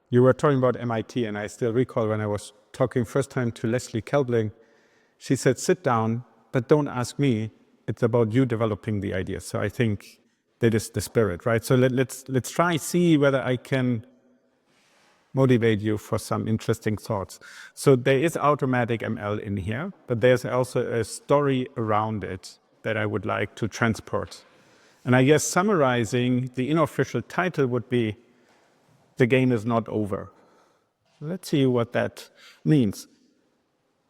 You were talking about MIT, and I still recall when I was talking first time to Leslie Kelbling, she said, sit down, but don't ask me. It's about you developing the idea. So I think that is the spirit, right? So let's try see whether I can motivate you for some interesting thoughts. So there is automatic ML in here, but there's also a story around it that I would like to transport. And I guess summarizing, the unofficial title would be, The Game is Not Over. Let's see what that means.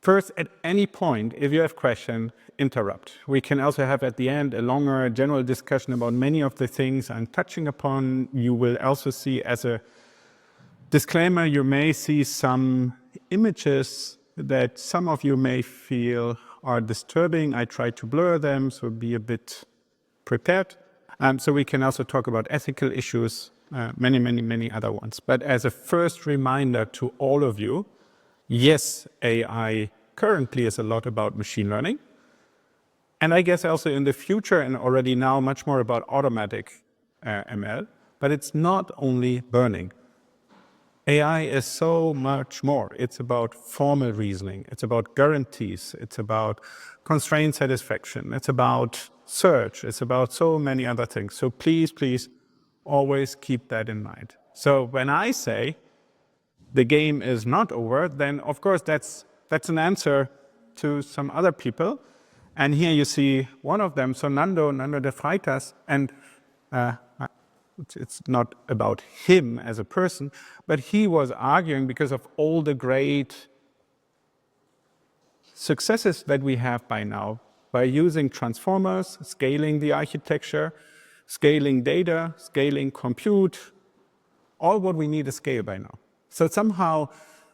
First, at any point, if you have questions, interrupt. We can also have at the end a longer general discussion about many of the things I'm touching upon. You will also see, as a disclaimer, you may see some images that some of you may feel are disturbing. I try to blur them, so be a bit prepared. So we can also talk about ethical issues, many other ones. But as a first reminder to all of you, yes, AI currently is a lot about machine learning. And I guess also in the future and already now much more about automatic ML. But it's not only learning. AI is so much more. It's about formal reasoning. It's about guarantees. It's about constraint satisfaction. It's about search. It's about so many other things. So please always keep that in mind. So when I say the game is not over, then of course that's an answer to some other people. And here you see one of them, so Nando de Freitas, and it's not about him as a person, but he was arguing because of all the great successes that we have by now, by using transformers, scaling the architecture, scaling data, scaling compute, all what we need is scale by now. So somehow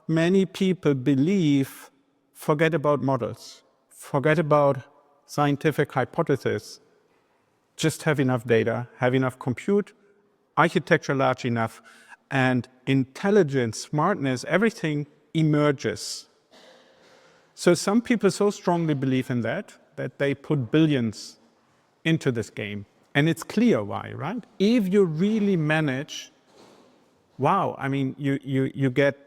many people believe, forget about models, forget about scientific hypotheses, just have enough data, have enough compute, architecture large enough, and intelligence, smartness, everything emerges. So some people so strongly believe in that they put billions into this game. And it's clear why, right? If you really manage, wow, I mean, you get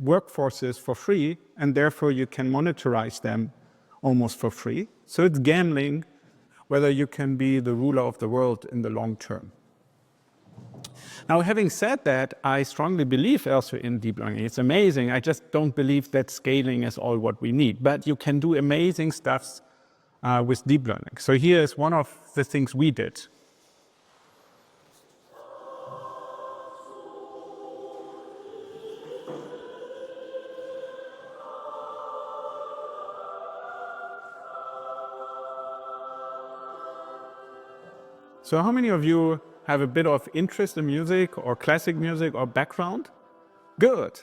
workforces for free, and therefore you can monetize them almost for free. So it's gambling whether you can be the ruler of the world in the long term. Now, having said that, I strongly believe also in deep learning. It's amazing. I just don't believe that scaling is all what we need. But you can do amazing stuff with deep learning. So here is one of the things we did. So how many of you have a bit of interest in music or classic music or background? Good.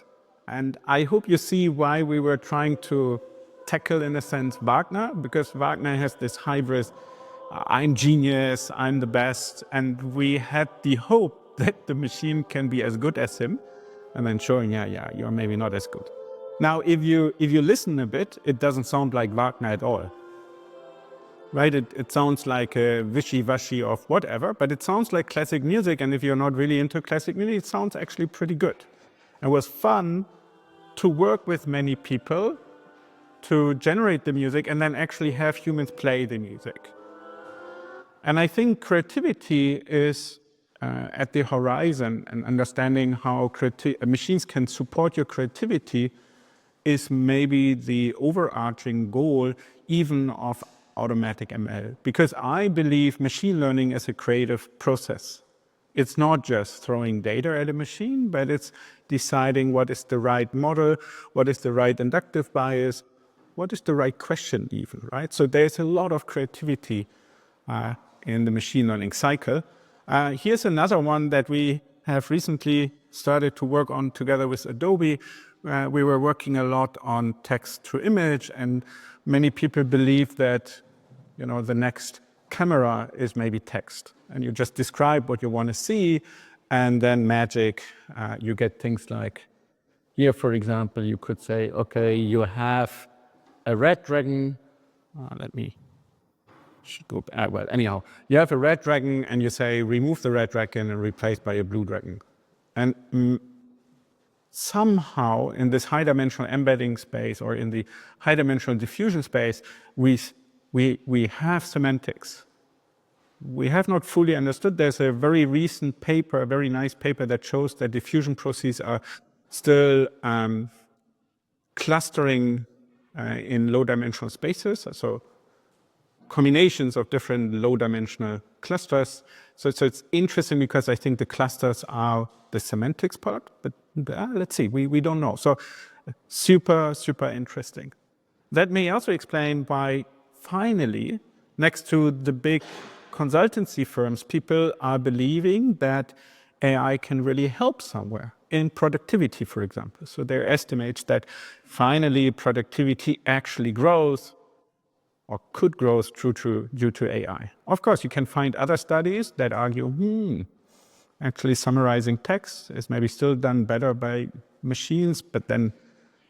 And I hope you see why we were trying to tackle, in a sense, Wagner, because Wagner has this hybrid, I'm genius, I'm the best, and we had the hope that the machine can be as good as him, and then showing, yeah, you're maybe not as good. Now, if you listen a bit, it doesn't sound like Wagner at all. Right, it sounds like a wishy-washy of whatever, but it sounds like classic music, and if you're not really into classic music, it sounds actually pretty good. It was fun to work with many people to generate the music and then actually have humans play the music. And I think creativity is at the horizon, and understanding how machines can support your creativity is maybe the overarching goal even of automatic ML, because I believe machine learning is a creative process. It's not just throwing data at a machine, but it's deciding what is the right model, what is the right inductive bias, what is the right question even, right? So there's a lot of creativity in the machine learning cycle. Here's another one that we have recently started to work on together with Adobe. We were working a lot on text to image, and many people believe that, the next camera is maybe text, and you just describe what you want to see, and then magic, you get things like here, for example, you could say, okay, you have a red dragon. Let me go back. Well, anyhow, you have a red dragon, and you say remove the red dragon and replace by a blue dragon, and somehow in this high-dimensional embedding space or in the high-dimensional diffusion space, we have semantics. We have not fully understood. There's a very recent paper, a very nice paper that shows that diffusion processes are still clustering in low-dimensional spaces, so combinations of different low-dimensional clusters. So it's interesting because I think the clusters are the semantics part, but let's see, we don't know. So super, super interesting. That may also explain why finally, next to the big consultancy firms, people are believing that AI can really help somewhere in productivity, for example. So there are estimates that finally productivity actually grows or could grow due to AI. Of course, you can find other studies that argue, actually summarizing text is maybe still done better by machines, but then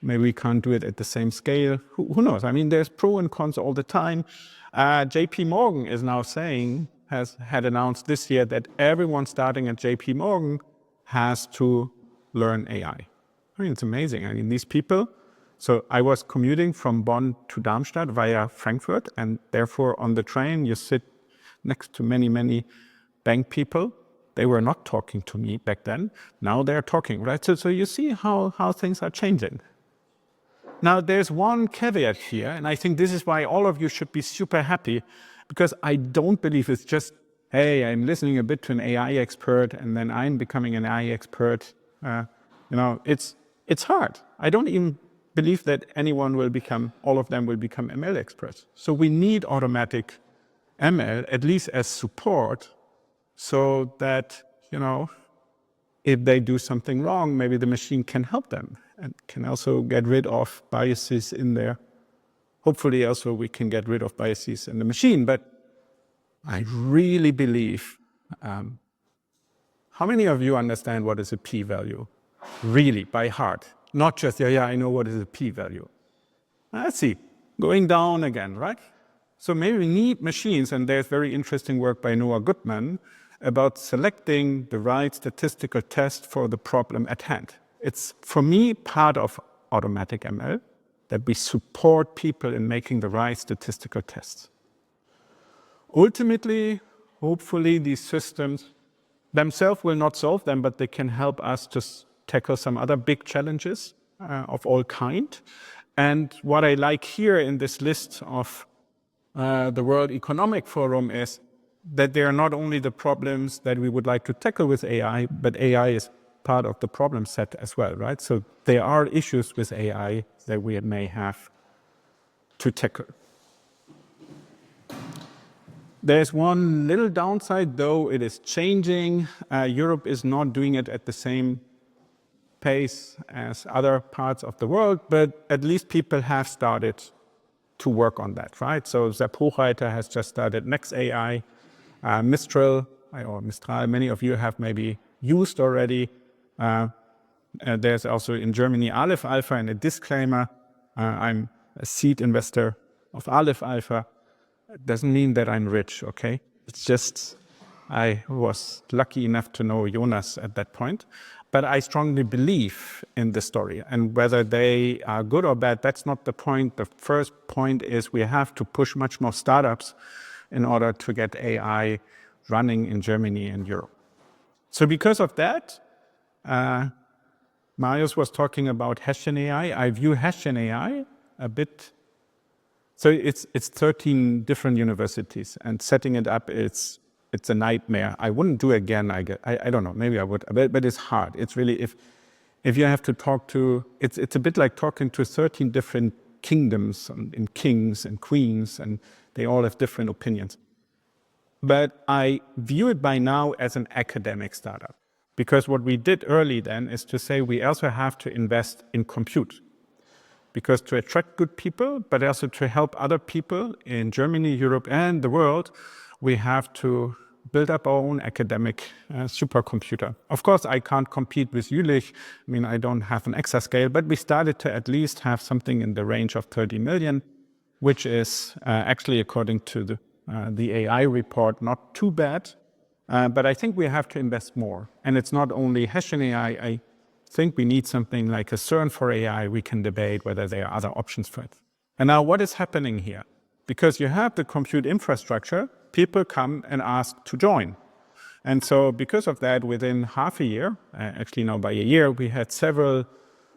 maybe we can't do it at the same scale. Who knows? I mean, there's pro and cons all the time. JP Morgan is now saying, had announced this year that everyone starting at JP Morgan has to learn AI. I mean, it's amazing. I mean, these people, so I was commuting from Bonn to Darmstadt via Frankfurt, and therefore on the train you sit next to many, many bank people. They were not talking to me back then. Now they're talking, right? So you see how things are changing. Now, there's one caveat here, and I think this is why all of you should be super happy, because I don't believe it's just, hey, I'm listening a bit to an AI expert, and then I'm becoming an AI expert. It's hard. I don't even believe that all of them will become ML experts. So we need automatic ML, at least as support, so that, if they do something wrong, maybe the machine can help them and can also get rid of biases in there. Hopefully also we can get rid of biases in the machine, but I really believe, how many of you understand what is a p-value? Really, by heart. Not just, yeah, I know what is a p-value. Let's see, going down again, right? So maybe we need machines, and there's very interesting work by Noah Goodman about selecting the right statistical test for the problem at hand. It's, for me, part of automatic ML, that we support people in making the right statistical tests. Ultimately, hopefully, these systems themselves will not solve them, but they can help us to tackle some other big challenges of all kind. And what I like here in this list of the World Economic Forum is that they are not only the problems that we would like to tackle with AI, but AI is part of the problem set as well, right? So there are issues with AI that we may have to tackle. There's one little downside, though it is changing. Europe is not doing it at the same pace as other parts of the world, but at least people have started to work on that, right? So Sepp Hochreiter has just started Next AI, Mistral, many of you have maybe used already. There's also in Germany Aleph Alpha, and a disclaimer, I'm a seed investor of Aleph Alpha. It doesn't mean that I'm rich, okay? It's just I was lucky enough to know Jonas at that point. But I strongly believe in the story, and whether they are good or bad, that's not the point. The first point is we have to push much more startups in order to get AI running in Germany and Europe. So because of that, Marius was talking about Hessian AI. I view Hessian AI a bit. So it's 13 different universities, and setting it up, it's a nightmare. I wouldn't do it again. I don't know. Maybe I would, but it's hard. It's really if you have to talk to. It's a bit like talking to 13 different kingdoms and kings and queens, and they all have different opinions. But I view it by now as an academic startup, because what we did early then is to say we also have to invest in compute, because to attract good people, but also to help other people in Germany, Europe, and the world, we have to build up our own academic supercomputer. Of course, I can't compete with Jülich. I mean, I don't have an exascale, but we started to at least have something in the range of 30 million, which is actually, according to the AI report, not too bad. But I think we have to invest more. And it's not only Hessian AI. think we need something like a CERN for AI, we can debate whether there are other options for it. And now what is happening here? Because you have the compute infrastructure, people come and ask to join. And so because of that, within half a year, actually now by a year, we had several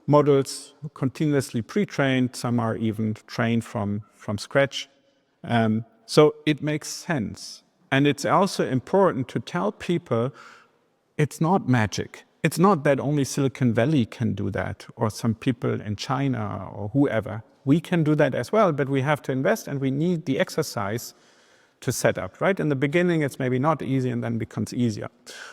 models continuously pre-trained. Some are even trained from scratch. So it makes sense. And it's also important to tell people it's not magic. It's not that only Silicon Valley can do that, or some people in China or whoever. We can do that as well, but we have to invest and we need the exercise to set up, right? In the beginning, it's maybe not easy and then becomes easier.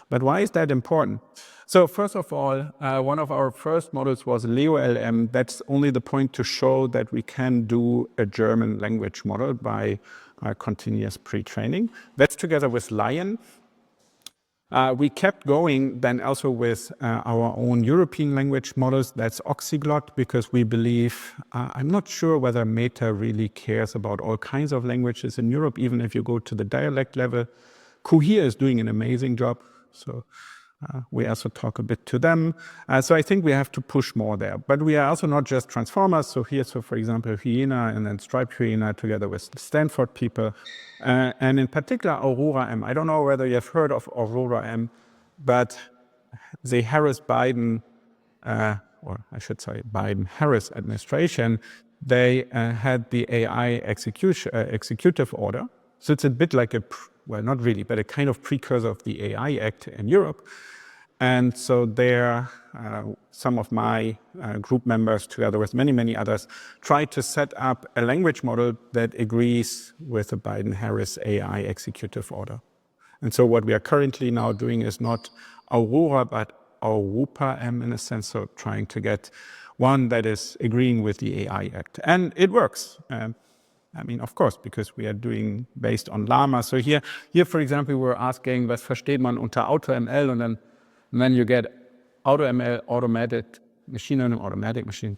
But why is that important? So first of all, one of our first models was LeoLM. That's only the point to show that we can do a German language model by continuous pre-training. That's together with Lion. We kept going then also with our own European language models. That's Oxyglot, because we believe, I'm not sure whether Meta really cares about all kinds of languages in Europe, even if you go to the dialect level. Cohere is doing an amazing job. So we also talk a bit to them. So I think we have to push more there. But we are also not just transformers. So here, for example, Hyena and then Striped Hyena together with Stanford people. And in particular, Aurora M. I don't know whether you have heard of Aurora M, but the Harris-Biden, or I should say Biden-Harris administration, they had the AI executive order. So it's a bit like well, not really, but a kind of precursor of the AI Act in Europe. And so there, some of my group members, together with many, many others, tried to set up a language model that agrees with the Biden-Harris AI executive order. And so what we are currently now doing is not Aurora, but Europa M in a sense, so trying to get one that is agreeing with the AI Act. And it works. I mean, of course, because we are doing based on Llama. So here, for example, we're asking, was versteht man unter AutoML? And then you get AutoML, automated machine learning, automatic machine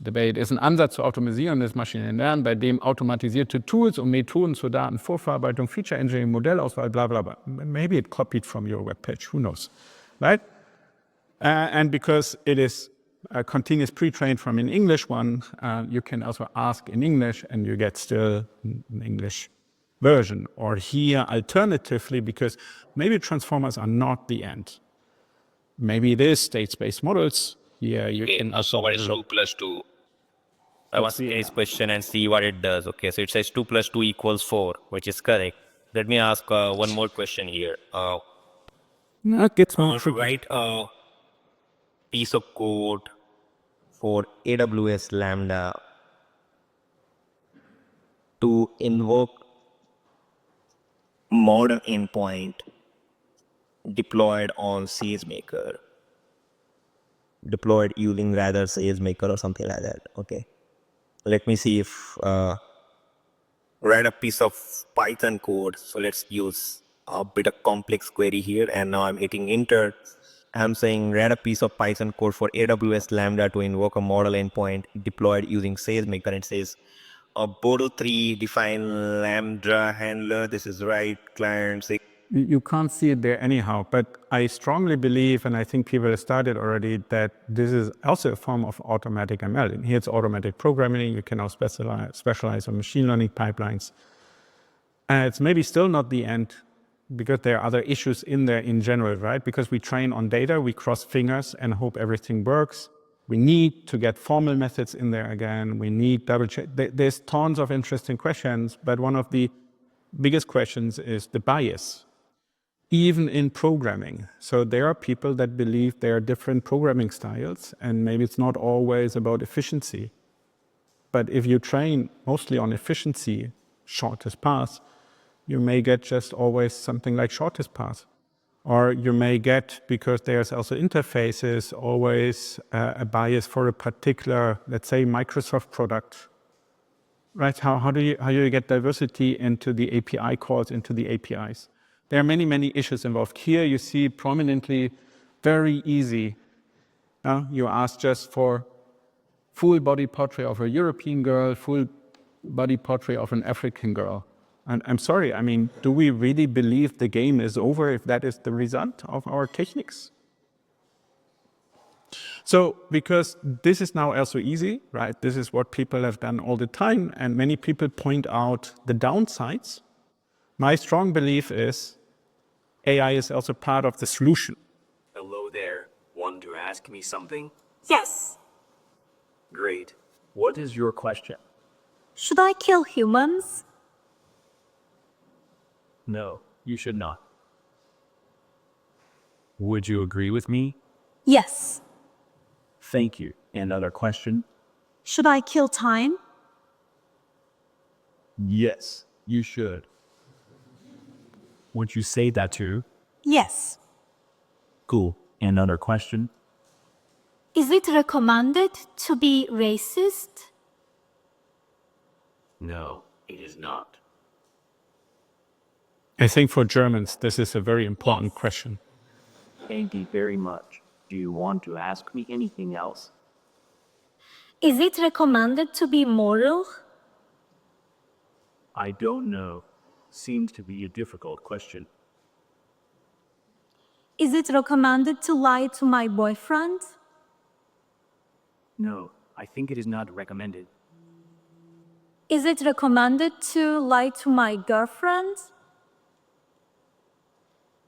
debate ist ein Ansatz zur Automatisierung des maschinellen Lernens, bei dem automatisierte Tools und Methoden zur Datenvorverarbeitung, Feature Engineering, Modellauswahl, blah, blah, blah. Maybe it copied from your webpage, who knows, right? And because it is continuous pre-trained from an English one, you can also ask in English and you get still an English version. Or here, alternatively, because maybe transformers are not the end. Maybe it is state-space models. Here you can also... What is 2 plus 2? I want to see this question and see what it does. Okay, so it says 2 plus 2 equals 4, which is correct. Let me ask one more question here. Write a piece of code for AWS Lambda to invoke model endpoint deployed on SageMaker. Deployed using rather SageMaker or something like that. Okay. Let me see if write a piece of Python code. So let's use a bit of complex query here. And now I'm hitting enter. I'm saying write a piece of Python code for AWS Lambda to invoke a model endpoint deployed using SageMaker. And it says a Bodo 3 define Lambda handler. This is right, client. You can't see it there anyhow, but I strongly believe, and I think people have started already, that this is also a form of automatic ML. And here it's automatic programming. You can now specialize on machine learning pipelines. It's maybe still not the end, because there are other issues in there in general, right? Because we train on data, we cross fingers and hope everything works. We need to get formal methods in there again. We need double check. There's tons of interesting questions, but one of the biggest questions is the bias, even in programming. So there are people that believe there are different programming styles, and maybe it's not always about efficiency. But if you train mostly on efficiency, shortest path, you may get just always something like shortest path. Or you may get, because there's also interfaces, always a bias for a particular, let's say, Microsoft product. Right? How do you get diversity into the API calls, into the APIs? There are many, many issues involved. Here you see prominently, very easy. You ask just for full body portrait of a European girl, full body portrait of an African girl. And I'm sorry, I mean, do we really believe the game is over if that is the result of our techniques? So because this is now also easy, right? This is what people have done all the time, and many people point out the downsides. My strong belief is AI is also part of the solution. Hello there. Want to ask me something? Yes. Great. What is your question? Should I kill humans? No, you should not. Would you agree with me? Yes. Thank you. Another question? Should I kill time? Yes, you should. Would you say that too? Yes. Cool. Another question? Is it recommended to be racist? No, it is not. I think for Germans, this is a very important question. Thank you very much. Do you want to ask me anything else? Is it recommended to be moral? I don't know. Seems to be a difficult question. Is it recommended to lie to my boyfriend? No, I think it is not recommended. Is it recommended to lie to my girlfriend?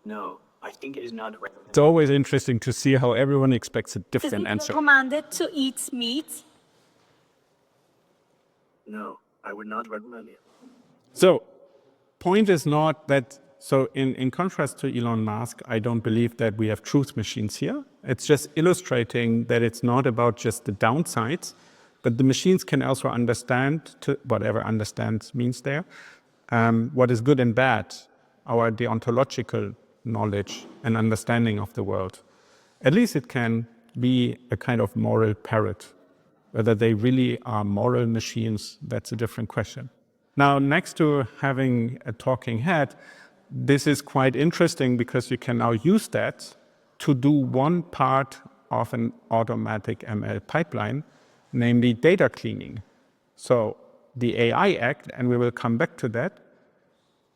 No, I think it is not recommended. It's always interesting to see how everyone expects a Is different it answer. recommended to eat meat? No, I would not recommend it. So, point is not that, so in contrast to Elon Musk, I don't believe that we have truth machines here. It's just illustrating that it's not about just the downsides, but the machines can also understand, to whatever understand means there, what is good and bad, our deontological knowledge and understanding of the world. At least it can be a kind of moral parrot. Whether they really are moral machines, that's a different question. Now, next to having a talking head, this is quite interesting because you can now use that to do one part of an automatic ML pipeline, namely data cleaning. So the AI Act, and we will come back to that,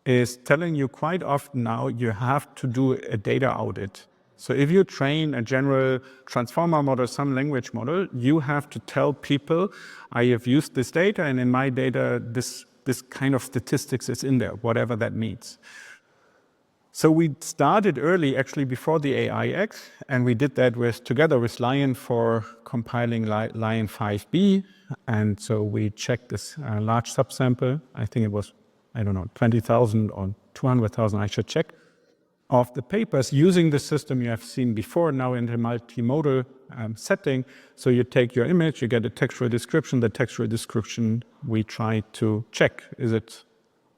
is telling you quite often now you have to do a data audit. So if you train a general transformer model, some language model, you have to tell people, I have used this data, and in my data, this kind of statistics is in there, whatever that means. So we started early, actually before the AI Act, and we did that together with Lion for compiling Lion 5B. And so we checked this large subsample. I think it was, 20,000 or 200,000, I should check, of the papers using the system you have seen before, now in the multimodal setting. So you take your image, you get a textual description. The textual description, we try to check. Is it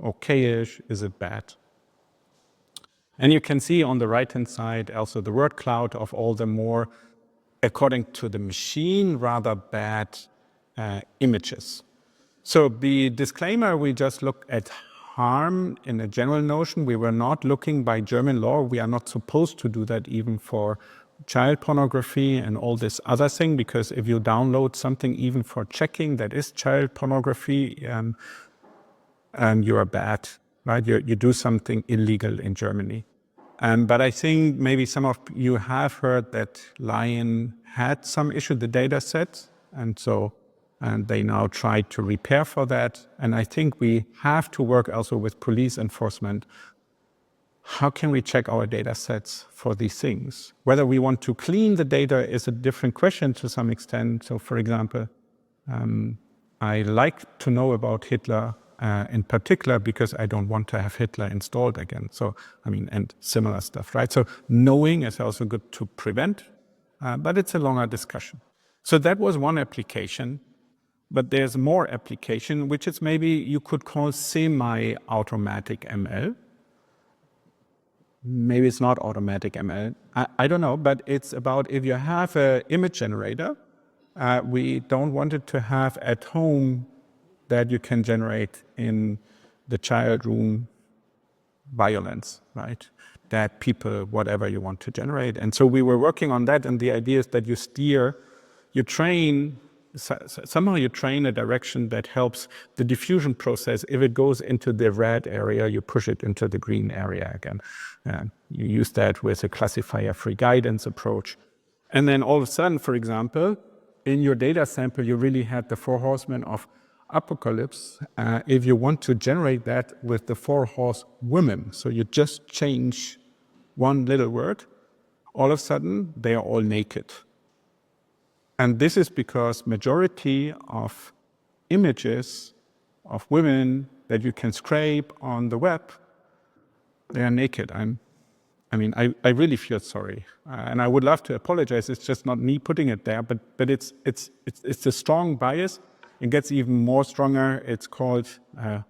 okay-ish? Is it bad? And you can see on the right-hand side also the word cloud of all the more, according to the machine, rather bad images. So the disclaimer, we just look at harm in a general notion. We were not looking by German law. We are not supposed to do that even for child pornography and all this other thing, because if you download something even for checking that is child pornography, you are bad, right? You do something illegal in Germany. But I think maybe some of you have heard that Lion had some issue, the data set, and they now try to repair for that. And I think we have to work also with police enforcement. How can we check our data sets for these things? Whether we want to clean the data is a different question to some extent. So for example, I like to know about Hitler in particular because I don't want to have Hitler installed again. So, and similar stuff, right? So knowing is also good to prevent, but it's a longer discussion. So that was one application. But there's more application, which is maybe you could call semi-automatic ML. Maybe it's not automatic ML. I don't know, but it's about if you have an image generator, we don't want it to have at home that you can generate in the child room violence, right? That people, whatever you want to generate. And so we were working on that, and the idea is that somehow you train a direction that helps the diffusion process. If it goes into the red area, you push it into the green area again. You use that with a classifier-free guidance approach. And then all of a sudden, for example, in your data sample, you really had the 4 horsemen of apocalypse. If you want to generate that with the 4 horsewomen, so you just change one little word, all of a sudden they are all naked. And this is because majority of images of women that you can scrape on the web, they are naked. I really feel sorry, and I would love to apologize. It's just not me putting it there, but it's a strong bias. It gets even more stronger. It's called. I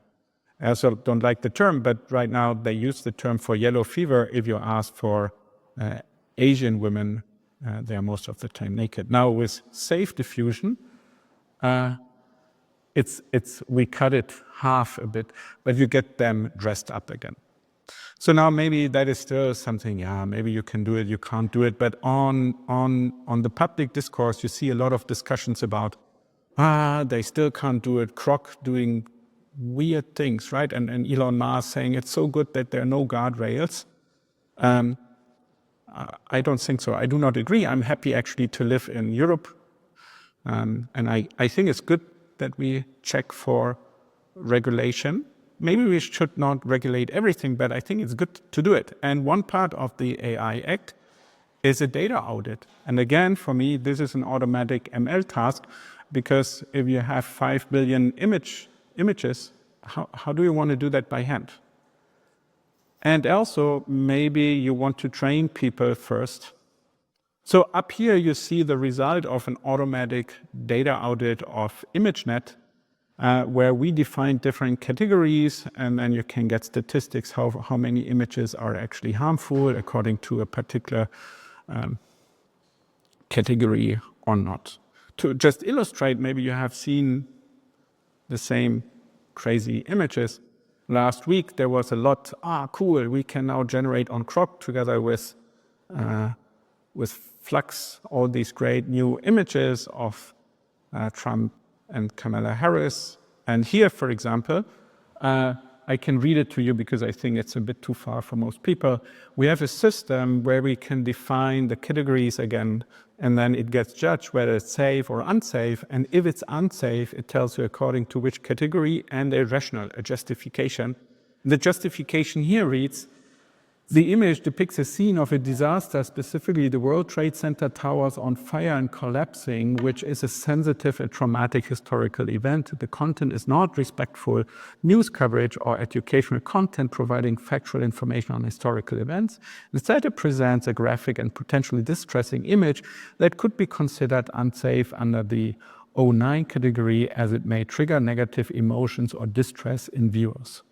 also don't like the term, but right now they use the term for yellow fever. If you ask for Asian women, they are most of the time naked. Now with safe diffusion, we cut it half a bit, but you get them dressed up again. So now maybe that is still something, maybe you can do it, you can't do it. But on the public discourse, you see a lot of discussions about, they still can't do it, Croc doing weird things, right? And Elon Musk saying it's so good that there are no guardrails. I don't think so. I do not agree. I'm happy actually to live in Europe. And I think it's good that we check for regulation. Maybe we should not regulate everything, but I think it's good to do it. And one part of the AI Act is a data audit. And again, for me, this is an automatic ML task, because if you have 5 billion images, how do you want to do that by hand? And also, maybe you want to train people first. So up here, you see the result of an automatic data audit of ImageNet, where we define different categories, and then you can get statistics how many images are actually harmful according to a particular category or not. To just illustrate, maybe you have seen the same crazy images. Last week there was a lot, cool, we can now generate on Croc together with Flux all these great new images of Trump and Kamala Harris. And here, for example, I can read it to you because I think it's a bit too far for most people. We have a system where we can define the categories again, and then it gets judged whether it's safe or unsafe. And if it's unsafe, it tells you according to which category and a rationale, a justification. The justification here reads, the image depicts a scene of a disaster, specifically the World Trade Center towers on fire and collapsing, which is a sensitive and traumatic historical event. The content is not respectful news coverage or educational content providing factual information on historical events. Instead, it presents a graphic and potentially distressing image that could be considered unsafe under the 09 category, as it may trigger negative emotions or distress in viewers.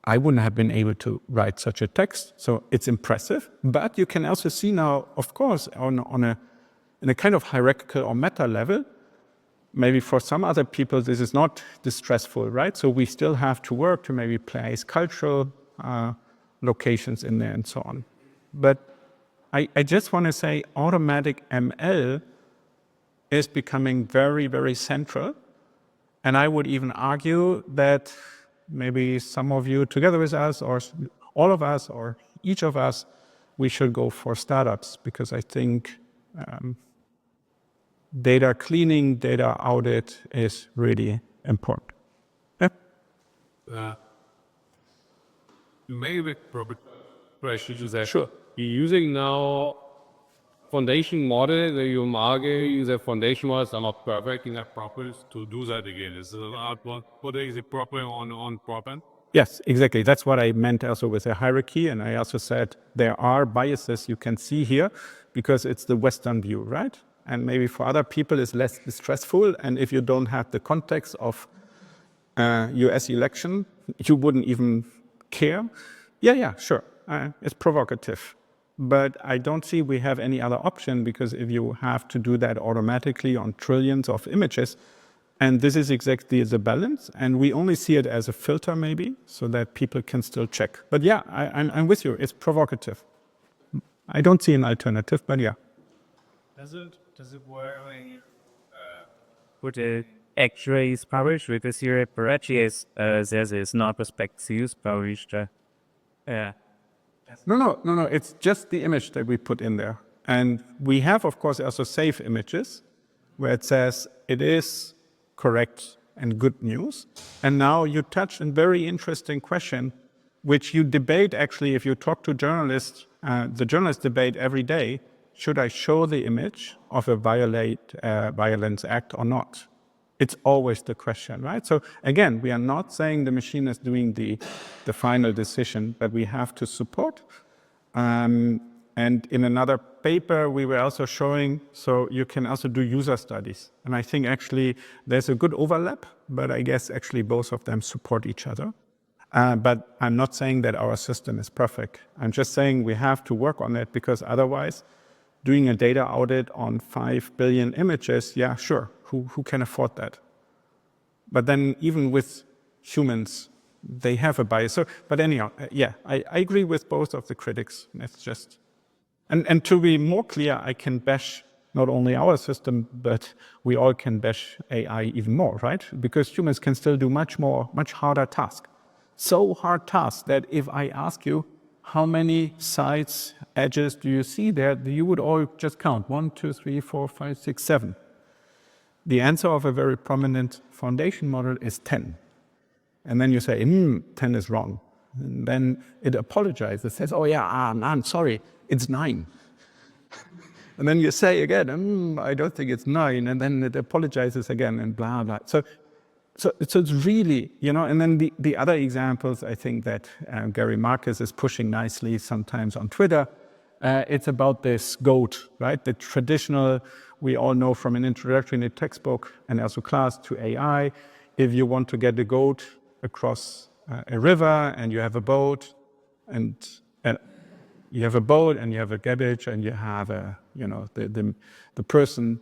I wouldn't have been able to write such a text, so it's impressive. But you can also see now, of course, in a kind of hierarchical or meta level, maybe for some other people this is not distressful, right? So we still have to work to maybe place cultural locations in there and so on. But I just want to say automatic ML is becoming very, very central. And I would even argue that maybe some of you together with us, or all of us, or each of us, we should go for startups, because I think data cleaning, data audit is really important. Yeah? Maybe probably question is that Sure. you're using now foundation model where you argue the foundation models are not perfect enough properties to do that again. Is it proper on proper? Yes, exactly. That's what I meant also with a hierarchy. And I also said there are biases you can see here because it's the Western view, right? And maybe for other people it's less distressful. And if you don't have the context of US election, you wouldn't even care. Yeah, sure. It's provocative. But I don't see we have any other option, because if you have to do that automatically on trillions of images, and this is exactly the balance, and we only see it as a filter maybe, so that people can still check. But yeah, I'm with you, it's provocative. I don't see an alternative, but yeah. Does it work when with the X-rays published, because here at Parachi is there's not respect to use published. No. It's just the image that we put in there. And we have, of course, also safe images where it says it is correct and good news. And now you touched a very interesting question, which you debate actually if you talk to journalists. The journalists debate every day, should I show the image of a violence act or not? It's always the question, right? So again, we are not saying the machine is doing the final decision, but we have to support. And in another paper, we were also showing, so you can also do user studies. And I think actually there's a good overlap, but I guess actually both of them support each other. But I'm not saying that our system is perfect. I'm just saying we have to work on it, because otherwise doing a data audit on 5 billion images, yeah, sure, who can afford that? But then even with humans, they have a bias. So, but anyhow, yeah, I agree with both of the critics. It's just, and to be more clear, I can bash not only our system, but we all can bash AI even more, right? Because humans can still do much harder tasks. So hard tasks that if I ask you, how many sides, edges do you see there? You would all just count 1, 2, 3, 4, 5, 6, 7. The answer of a very prominent foundation model is 10. And then you say, 10 is wrong. And then it apologizes. It says, oh yeah, I'm sorry, it's 9. And then you say again, I don't think it's 9. And then it apologizes again and blah, blah. So it's really, and then the other examples, I think that Gary Marcus is pushing nicely sometimes on Twitter, it's about this goat, right? The traditional, we all know from an introduction in the textbook and also class to AI, if you want to get a goat across a river and you have a boat and you have a garbage and you have the person.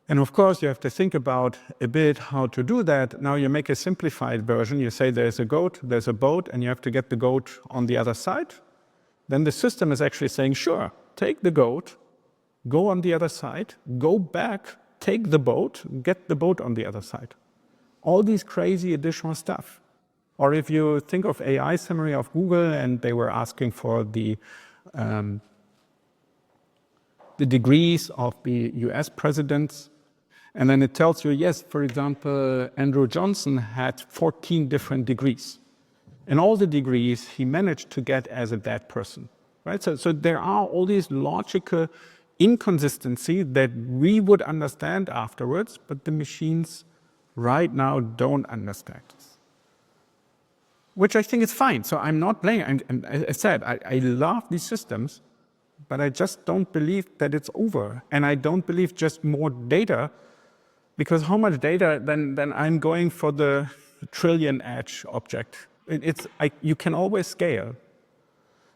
And of course, you have to think about a bit how to do that. Now you make a simplified version. You say there's a goat, there's a boat, and you have to get the goat on the other side. Then the system is actually saying, sure, take the goat, go on the other side, go back, take the boat, get the boat on the other side. All these crazy additional stuff. Or if you think of AI summary of Google, and they were asking for the degrees of the US presidents, and then it tells you, yes, for example, Andrew Johnson had 14 different degrees. And all the degrees he managed to get as a bad person, right? So there are all these logical inconsistencies that we would understand afterwards, but the machines right now don't understand. Which I think is fine. So I'm not blaming, and as I said, I love these systems, but I just don't believe that it's over. And I don't believe just more data, because how much data, then I'm going for the trillion edge object. You can always scale.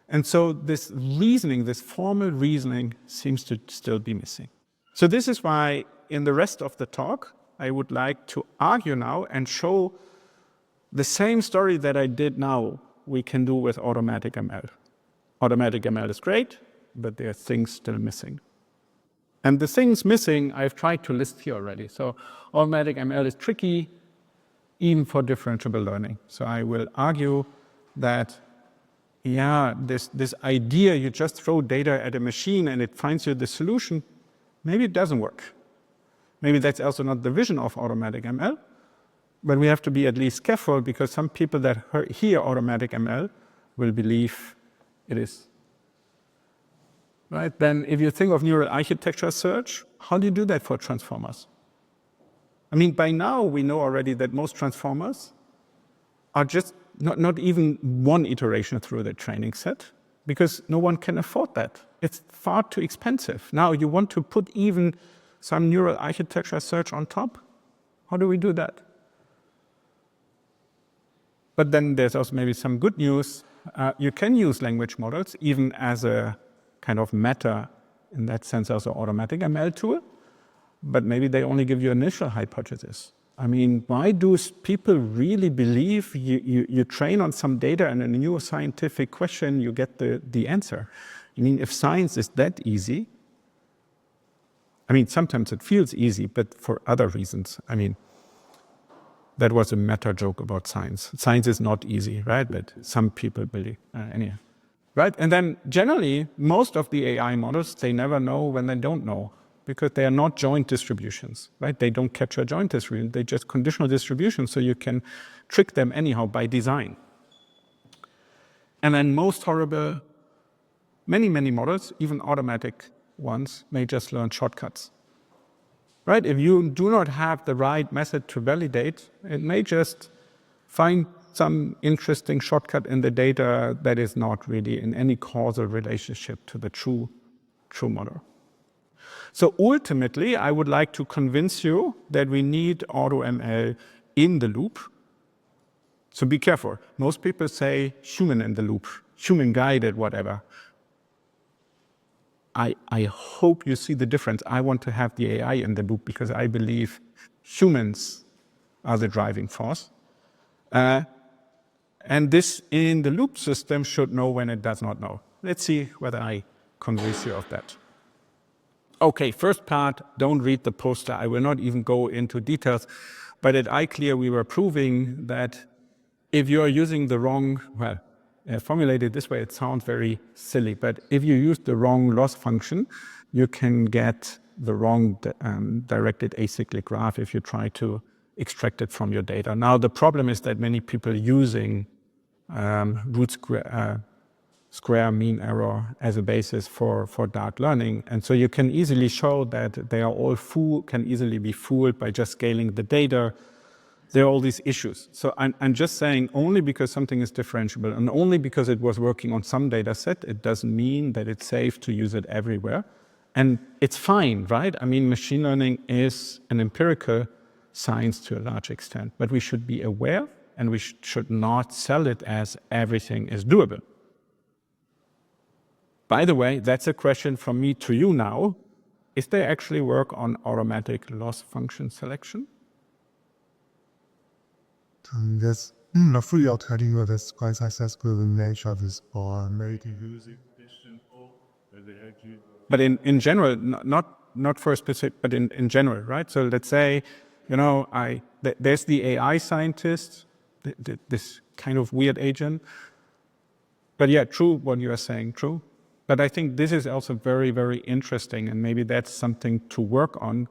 And so this reasoning, this formal reasoning seems to still be missing. So this is why in the rest of the talk, I would like to argue now and show the same story that I did now we can do with automatic ML. Automatic ML is great, but there are things still missing. And the things missing, I've tried to list here already. So automatic ML is tricky, even for differentiable learning. So I will argue that, yeah, this idea you just throw data at a machine and it finds you the solution, maybe it doesn't work. Maybe that's also not the vision of automatic ML, but we have to be at least careful, because some people that hear automatic ML will believe it is. Right? Then if you think of neural architecture search, how do you do that for transformers? I mean, by now we know already that most transformers are just not even one iteration through the training set, because no one can afford that. It's far too expensive. Now you want to put even some neural architecture search on top? How do we do that? But then there's also maybe some good news. You can use language models even as a kind of meta, in that sense, also automatic ML tool, but maybe they only give you initial hypothesis. I mean, why do people really believe you train on some data and in a new scientific question you get the answer? I mean, if science is that easy, I mean, sometimes it feels easy, but for other reasons. I mean, that was a meta joke about science. Science is not easy, right? But some people believe. Anyhow. right? And then generally, most of the AI models, they never know when they don't know, because they are not joint distributions, right? They don't capture a joint distribution, they're just conditional distributions, so you can trick them anyhow by design. And then most horrible, many models, even automatic ones, may just learn shortcuts, right? If you do not have the right method to validate, it may just find some interesting shortcut in the data that is not really in any causal relationship to the true model. So ultimately, I would like to convince you that we need AutoML in the loop. So be careful. Most people say human in the loop, human guided, whatever. I hope you see the difference. I want to have the AI in the loop because I believe humans are the driving force. And this in the loop system should know when it does not know. Let's see whether I convince you of that. Okay, first part, don't read the poster. I will not even go into details. But at iClear, we were proving that if you are using the wrong, well, formulated this way, it sounds very silly, but if you use the wrong loss function, you can get the wrong directed acyclic graph if you try to extract it from your data. Now, the problem is that many people using square mean error as a basis for dark learning. And so you can easily show that they are all can easily be fooled by just scaling the data. There are all these issues. So I'm just saying only because something is differentiable and only because it was working on some data set, it doesn't mean that it's safe to use it everywhere. And it's fine, right? I mean, machine learning is an empirical science to a large extent, but we should be aware and we should not sell it as everything is doable. By the way, that's a question from me to you now. Is there actually work on automatic loss function selection? That's not fully telling you that's quite successful in nature of this or maybe using. But in general, not for a specific, but in general, right? So let's say, there's the AI scientist, this kind of weird agent. But yeah, true what you are saying, true. But I think this is also very, very interesting, and maybe that's something to work on,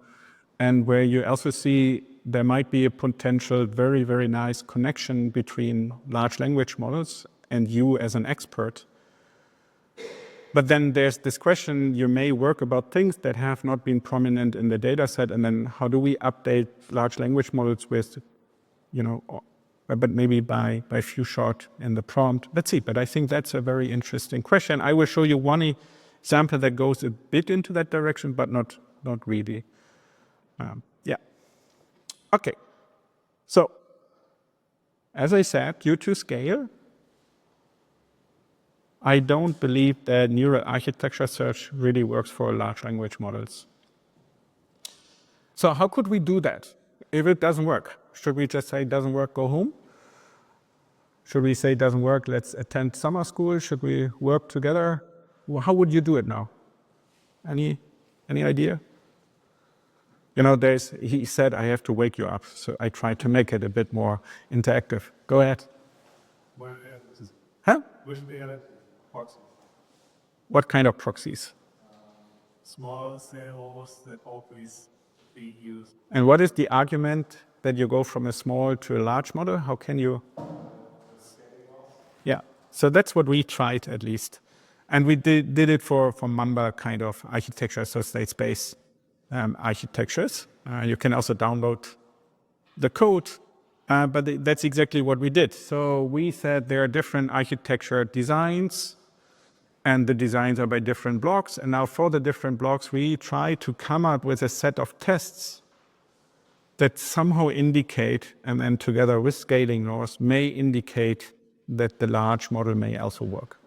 and where you also see there might be a potential very, very nice connection between large language models and you as an expert. But then there's this question, you may work about things that have not been prominent in the data set, and then how do we update large language models with, but maybe by few shot in the prompt. Let's see, but I think that's a very interesting question. I will show you one example that goes a bit into that direction, but not really. Yeah. Okay. So, as I said, due to scale, I don't believe that neural architecture search really works for large language models. So how could we do that if it doesn't work? Should we just say it doesn't work, go home? Should we say it doesn't work, let's attend summer school? Should we work together? Well, how would you do it now? Any idea? He said, I have to wake you up. So I tried to make it a bit more interactive. Go ahead. Huh? What kind of proxies? Small cells that always be used. And what is the argument that you go from a small to a large model? How can you? Yeah, so that's what we tried at least. And we did it for Mamba kind of architecture, so state space architectures. You can also download the code, but that's exactly what we did. So we said there are different architecture designs, and the designs are by different blocks. And now for the different blocks, we try to come up with a set of tests that somehow indicate, and then together with scaling laws, may indicate that the large model may also work.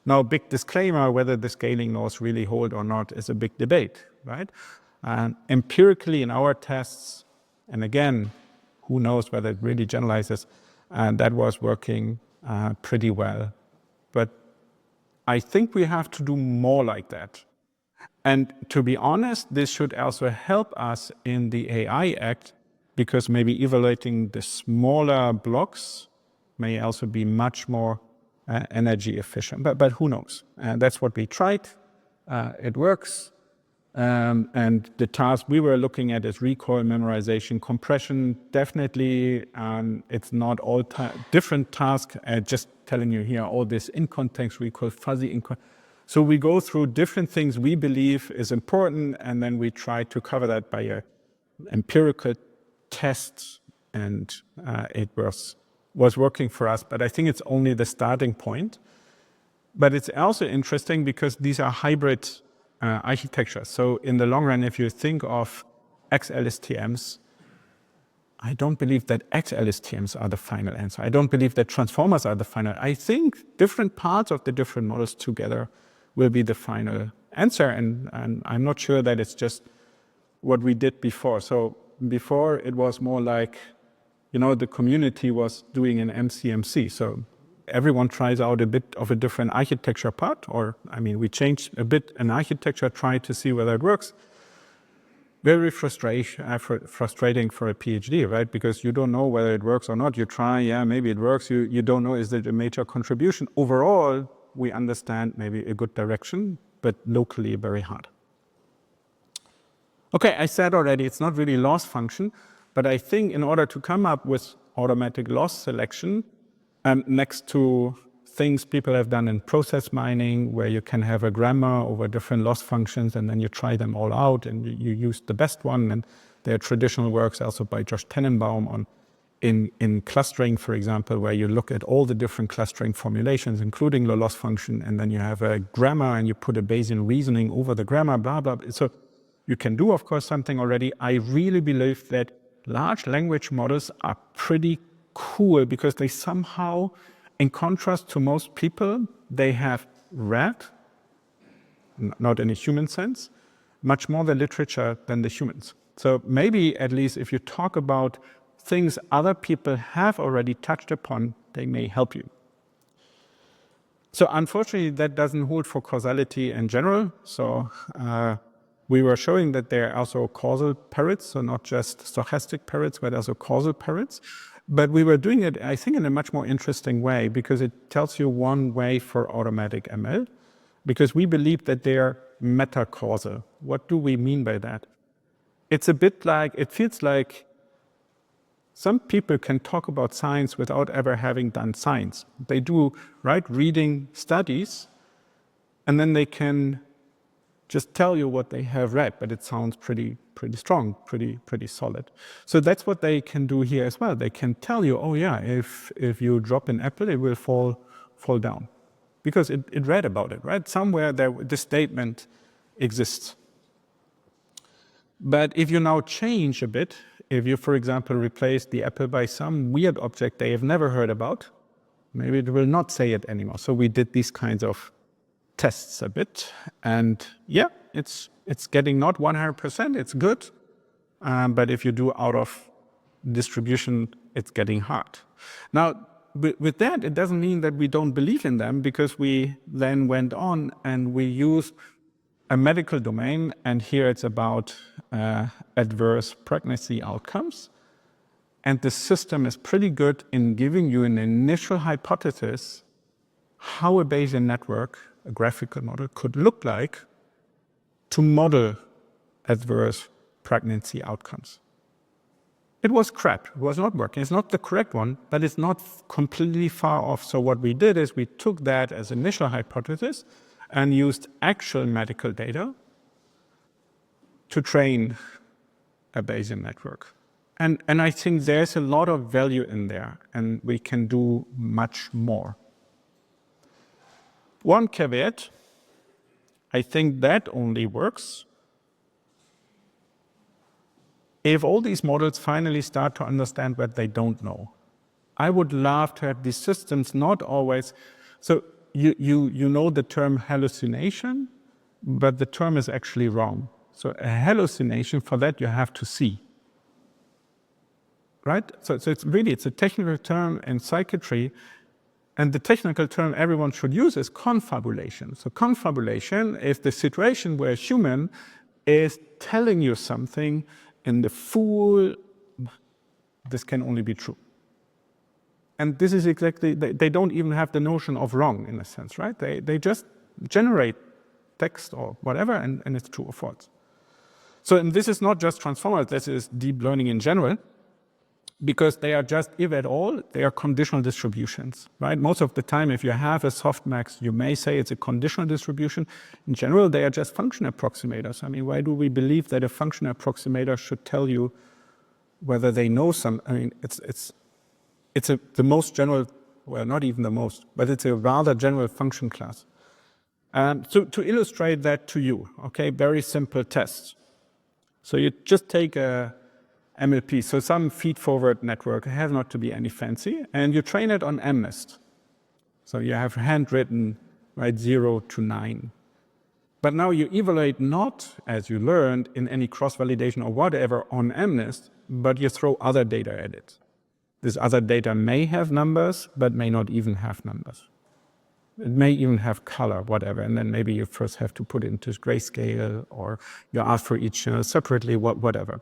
Now, big disclaimer, whether the scaling laws really hold or not is a big debate, right? And empirically in our tests, and again, who knows whether it really generalizes, and that was working pretty well. But I think we have to do more like that. And to be honest, this should also help us in the AI Act, because maybe evaluating the smaller blocks may also be much more energy efficient. But who knows? That's what we tried. It works. And the task we were looking at is recall, memorization, compression. Definitely, it's not all different tasks. Just telling you here, all this in context recall, fuzzy in context. So we go through different things we believe is important, and then we try to cover that by a empirical test, and it was working for us. But I think it's only the starting point. But it's also interesting because these are hybrid architectures. So in the long run, if you think of XLSTMs, I don't believe that XLSTMs are the final answer. I don't believe that transformers are the final. I think different parts of the different models together will be the final answer. And I'm not sure that it's just what we did before. So before it was more like, the community was doing an MCMC. So everyone tries out a bit of a different architecture part, we changed a bit an architecture, try to see whether it works. Very frustrating for a PhD, right? Because you don't know whether it works or not. You try, maybe it works. You don't know, is it a major contribution? Overall, we understand maybe a good direction, but locally very hard. Okay, I said already, it's not really loss function, but I think in order to come up with automatic loss selection, next to things people have done in process mining, where you can have a grammar over different loss functions, and then you try them all out, and you use the best one. And there are traditional works also by Josh Tenenbaum in clustering, for example, where you look at all the different clustering formulations, including the loss function, and then you have a grammar, and you put a Bayesian reasoning over the grammar, blah, blah. So you can do, of course, something already. I really believe that large language models are pretty cool because they somehow, in contrast to most people, they have read, not in a human sense, much more the literature than the humans. So maybe at least if you talk about things other people have already touched upon, they may help you. So unfortunately, that doesn't hold for causality in general. So we were showing that there are also causal parrots, so not just stochastic parrots, but also causal parrots. But we were doing it, I think, in a much more interesting way, because it tells you one way for automatic ML, because we believe that they are meta-causal. What do we mean by that? It's a bit like, it feels like some people can talk about science without ever having done science. They do, right, reading studies, and then they can just tell you what they have read, but it sounds pretty strong, pretty solid. So that's what they can do here as well. They can tell you, oh yeah, if you drop an apple, it will fall down, because it read about it, right? Somewhere there, this statement exists. But if you now change a bit, if you, for example, replace the apple by some weird object they have never heard about, maybe it will not say it anymore. So we did these kinds of tests a bit, and yeah, it's getting not 100%, it's good, but if you do out of distribution, it's getting hard. Now, with that, it doesn't mean that we don't believe in them, because we then went on and we used a medical domain, and here it's about adverse pregnancy outcomes. And the system is pretty good in giving you an initial hypothesis how a Bayesian network, a graphical model, could look like to model adverse pregnancy outcomes. It was crap. It was not working. It's not the correct one, but it's not completely far off. So what we did is we took that as initial hypothesis and used actual medical data to train a Bayesian network. And I think there's a lot of value in there, and we can do much more. One caveat, I think that only works if all these models finally start to understand what they don't know. I would love to have these systems not always, so you know the term hallucination, but the term is actually wrong. So a hallucination, for that you have to see. Right? So it's a technical term in psychiatry, and the technical term everyone should use is confabulation. So confabulation is the situation where a human is telling you something in the full, this can only be true. And this is exactly, they don't even have the notion of wrong in a sense, right? They just generate text or whatever, and it's true or false. So, and this is not just transformers, this is deep learning in general, because they are just, if at all, they are conditional distributions, right? Most of the time, if you have a softmax, you may say it's a conditional distribution. In general, they are just function approximators. I mean, why do we believe that a function approximator should tell you whether they know some? I mean, it's the most general, well, not even the most, but it's a rather general function class. So to illustrate that to you, okay, very simple test. So you just take a MLP, so some feed-forward network, it has not to be any fancy, and you train it on MNIST. So you have handwritten, right, 0 to 9. But now you evaluate not, as you learned, in any cross-validation or whatever on MNIST, but you throw other data at it. This other data may have numbers, but may not even have numbers. It may even have color, whatever, and then maybe you first have to put it into grayscale, or you ask for each channel separately, whatever.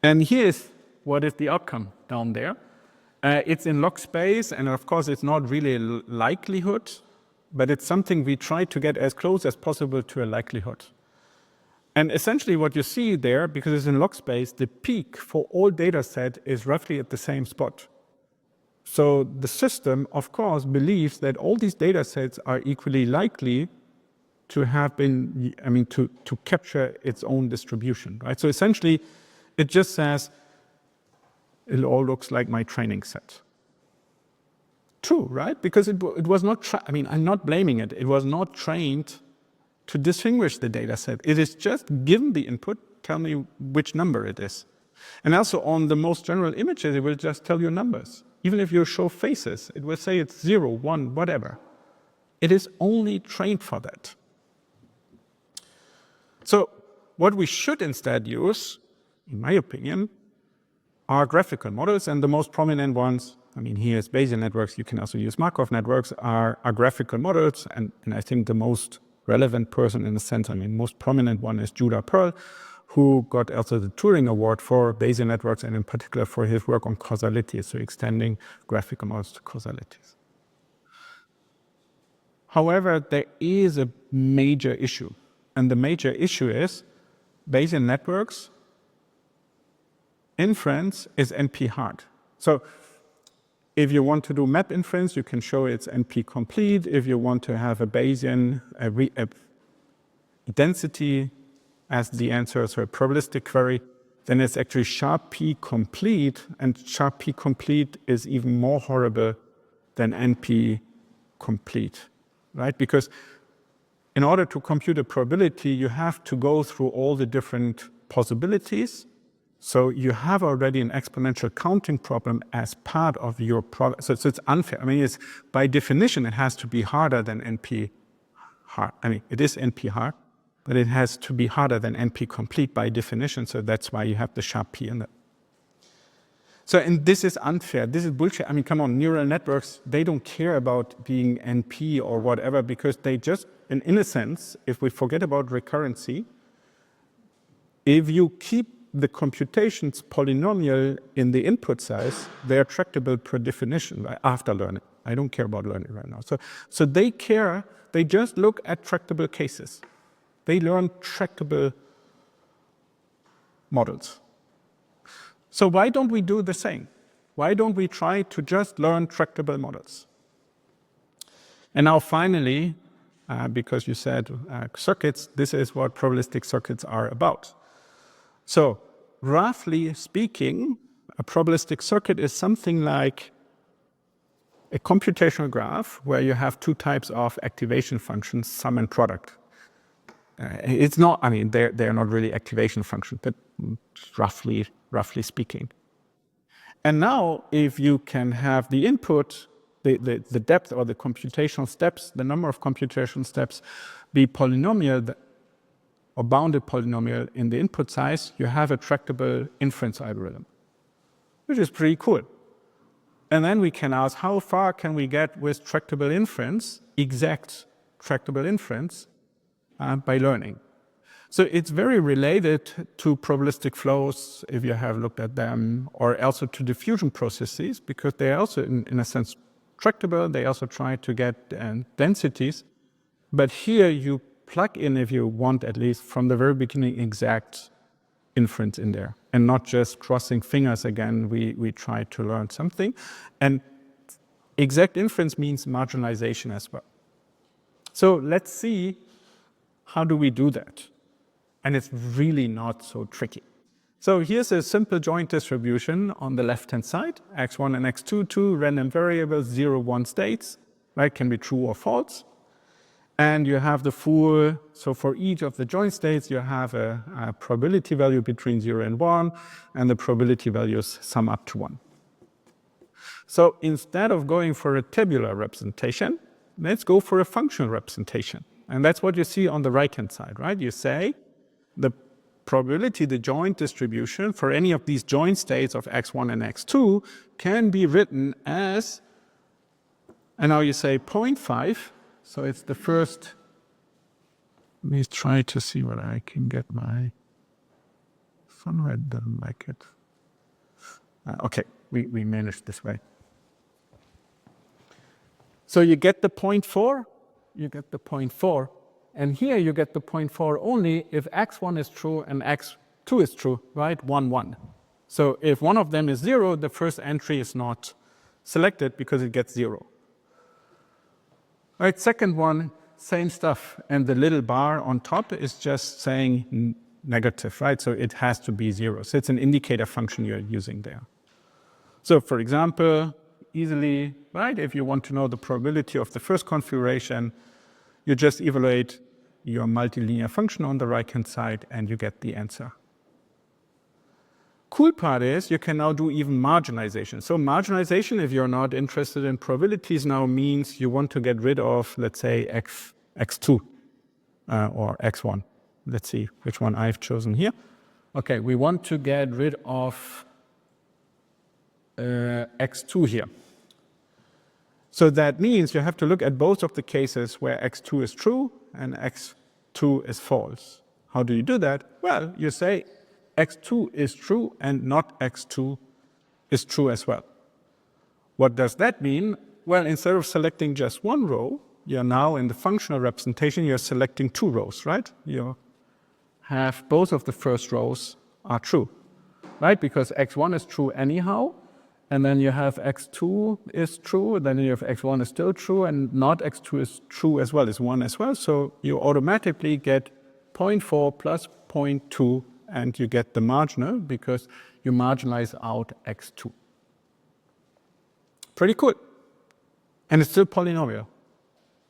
And here's what is the outcome down there. It's in log space, and of course it's not really a likelihood, but it's something we try to get as close as possible to a likelihood. And essentially what you see there, because it's in log space, the peak for all data set is roughly at the same spot. So the system, of course, believes that all these data sets are equally likely to have been, I mean, to capture its own distribution, right? So essentially, it just says, it all looks like my training set. True, right? Because it was not, I mean, I'm not blaming it. It was not trained to distinguish the data set. It is just given the input, tell me which number it is. And also on the most general images, it will just tell you numbers. Even if you show faces, it will say it's 0, 1, whatever. It is only trained for that. So what we should instead use, in my opinion, are graphical models, and the most prominent ones, I mean, here's Bayesian networks, you can also use Markov networks, are graphical models, and I think the most relevant person in a sense, I mean, most prominent one is Judah Pearl, who got also the Turing Award for Bayesian networks, and in particular for his work on causality, so extending graphical models to causalities. However, there is a major issue, and the major issue is Bayesian networks inference is NP hard. So if you want to do map inference, you can show it's NP complete. If you want to have a Bayesian density as the answer, so a probabilistic query, then it's actually sharp P complete, and sharp P complete is even more horrible than NP complete, right? Because in order to compute a probability, you have to go through all the different possibilities. So you have already an exponential counting problem as part of your problem. So it's unfair. I mean, it's, by definition, it has to be harder than NP hard. I mean, it is NP hard, but it has to be harder than NP complete by definition. So that's why you have the sharp P in that. So, and this is unfair. This is bullshit. I mean, come on, neural networks, they don't care about being NP or whatever, because they just, in a sense, if we forget about recurrency, if you keep the computations polynomial in the input size, they are tractable per definition, right, after learning. I don't care about learning right now. So they care, they just look at tractable cases. They learn tractable models. So why don't we do the same? Why don't we try to just learn tractable models? And now finally, because you said circuits, this is what probabilistic circuits are about. So roughly speaking, a probabilistic circuit is something like a computational graph where you have two types of activation functions, sum and product. It's not, I mean, they're not really activation functions, but roughly speaking. And now if you can have the input, the depth or the computational steps, the number of computational steps be polynomial, or bounded polynomial in the input size, you have a tractable inference algorithm, which is pretty cool. And then we can ask, how far can we get with tractable inference, exact tractable inference, by learning? So it's very related to probabilistic flows, if you have looked at them, or also to diffusion processes, because they are also, in a sense, tractable. They also try to get densities. But here you plug in, if you want, at least from the very beginning, exact inference in there, and not just crossing fingers again. We try to learn something. And exact inference means marginalization as well. So let's see, how do we do that? And it's really not so tricky. So here's a simple joint distribution on the left-hand side, x1 and x2, two random variables, 0, 1 states, right? Can be true or false. And you have the full, so for each of the joint states, you have a probability value between 0 and 1, and the probability values sum up to 1. So instead of going for a tabular representation, let's go for a functional representation. And that's what you see on the right-hand side, right? You say the probability, the joint distribution for any of these joint states of x1 and x2 can be written as, and now you say 0.5, so it's the first, let me try to see whether I can get my sunlight doesn't like it. Okay, we managed this way. So you get the 0.4, you get the 0.4, and here you get the 0.4 only if x1 is true and x2 is true, right? 1, 1. So if one of them is 0, the first entry is not selected because it gets 0. Right, second one, same stuff, and the little bar on top is just saying negative, right? So it has to be 0. So it's an indicator function you're using there. So for example, easily, right, if you want to know the probability of the first configuration, you just evaluate your multilinear function on the right-hand side and you get the answer. Cool part is you can now do even marginalization. So marginalization, if you're not interested in probabilities now, means you want to get rid of, let's say, x2 or x1. Let's see which one I've chosen here. Okay, we want to get rid of x2 here. So that means you have to look at both of the cases where x2 is true and x2 is false. How do you do that? Well, you say x2 is true and not x2 is true as well. What does that mean? Well, instead of selecting just one row, you're now in the functional representation, you're selecting 2 rows, right? You have both of the first rows are true, right? Because x1 is true anyhow, and then you have x2 is true, then you have x1 is still true, and not x2 is true as well, is 1 as well. So you automatically get 0.4 plus 0.2, and you get the marginal because you marginalize out x2. Pretty cool. And it's still polynomial,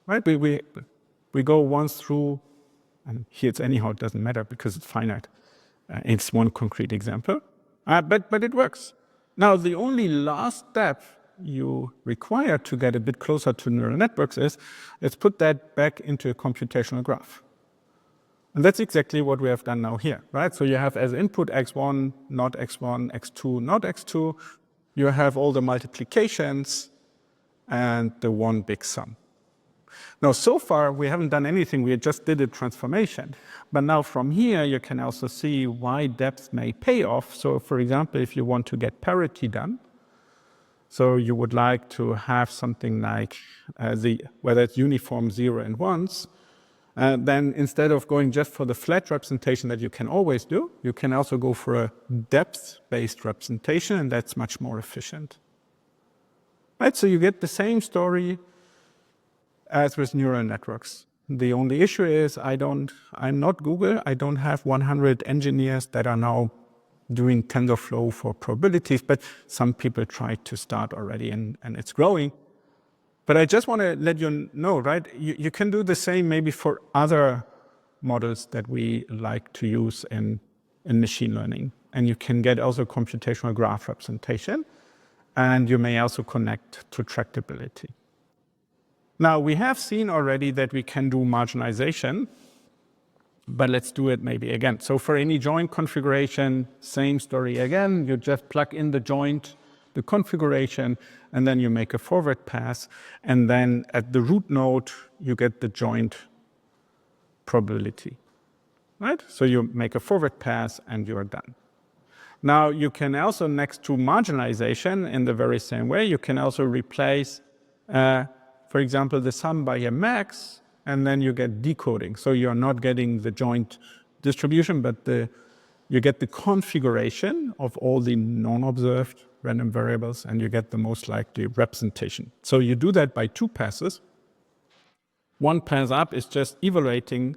right? We go once through, and here it's anyhow, it doesn't matter because it's finite. It's one concrete example, but it works. Now, the only last step you require to get a bit closer to neural networks is, let's put that back into a computational graph. And that's exactly what we have done now here, right? So you have as input x1, not x1, x2, not x2. You have all the multiplications and the one big sum. Now, so far, we haven't done anything. We just did a transformation. But now from here, you can also see why depth may pay off. So for example, if you want to get parity done, so you would like to have something like whether it's uniform 0 and 1s, then instead of going just for the flat representation that you can always do, you can also go for a depth-based representation, and that's much more efficient. Right, so you get the same story as with neural networks. The only issue is I'm not Google. I don't have 100 engineers that are now doing TensorFlow for probabilities, but some people tried to start already, and it's growing. But I just want to let you know, right? You can do the same maybe for other models that we like to use in machine learning. And you can get also computational graph representation. And you may also connect to tractability. Now, we have seen already that we can do marginalization, but let's do it maybe again. So for any joint configuration, same story again. You just plug in the joint, the configuration, and then you make a forward pass. And then at the root node, you get the joint probability. right? So you make a forward pass and you're done. Now you can also, next to marginalization in the very same way, you can also replace, for example, the sum by a max, and then you get decoding. So you're not getting the joint distribution, but you get the configuration of all the non-observed random variables, and you get the most likely representation. So you do that by 2 passes. One pass up is just evaluating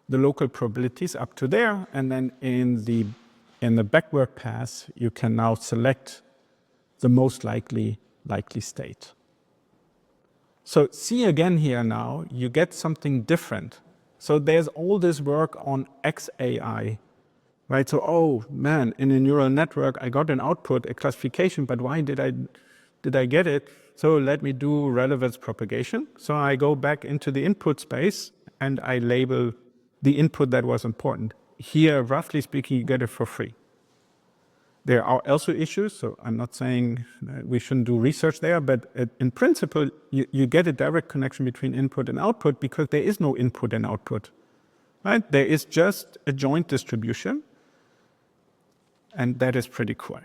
the local probabilities up to there, and then in the backward pass, you can now select the most likely state. So see again here now, you get something different. So there's all this work on XAI, right? So, oh man, in a neural network, I got an output, a classification, but why did I get it? So let me do relevance propagation. So I go back into the input space and I label the input that was important. Here, roughly speaking, you get it for free. There are also issues, so I'm not saying we shouldn't do research there, but in principle, you get a direct connection between input and output because there is no input and output, right? There is just a joint distribution, and that is pretty cool.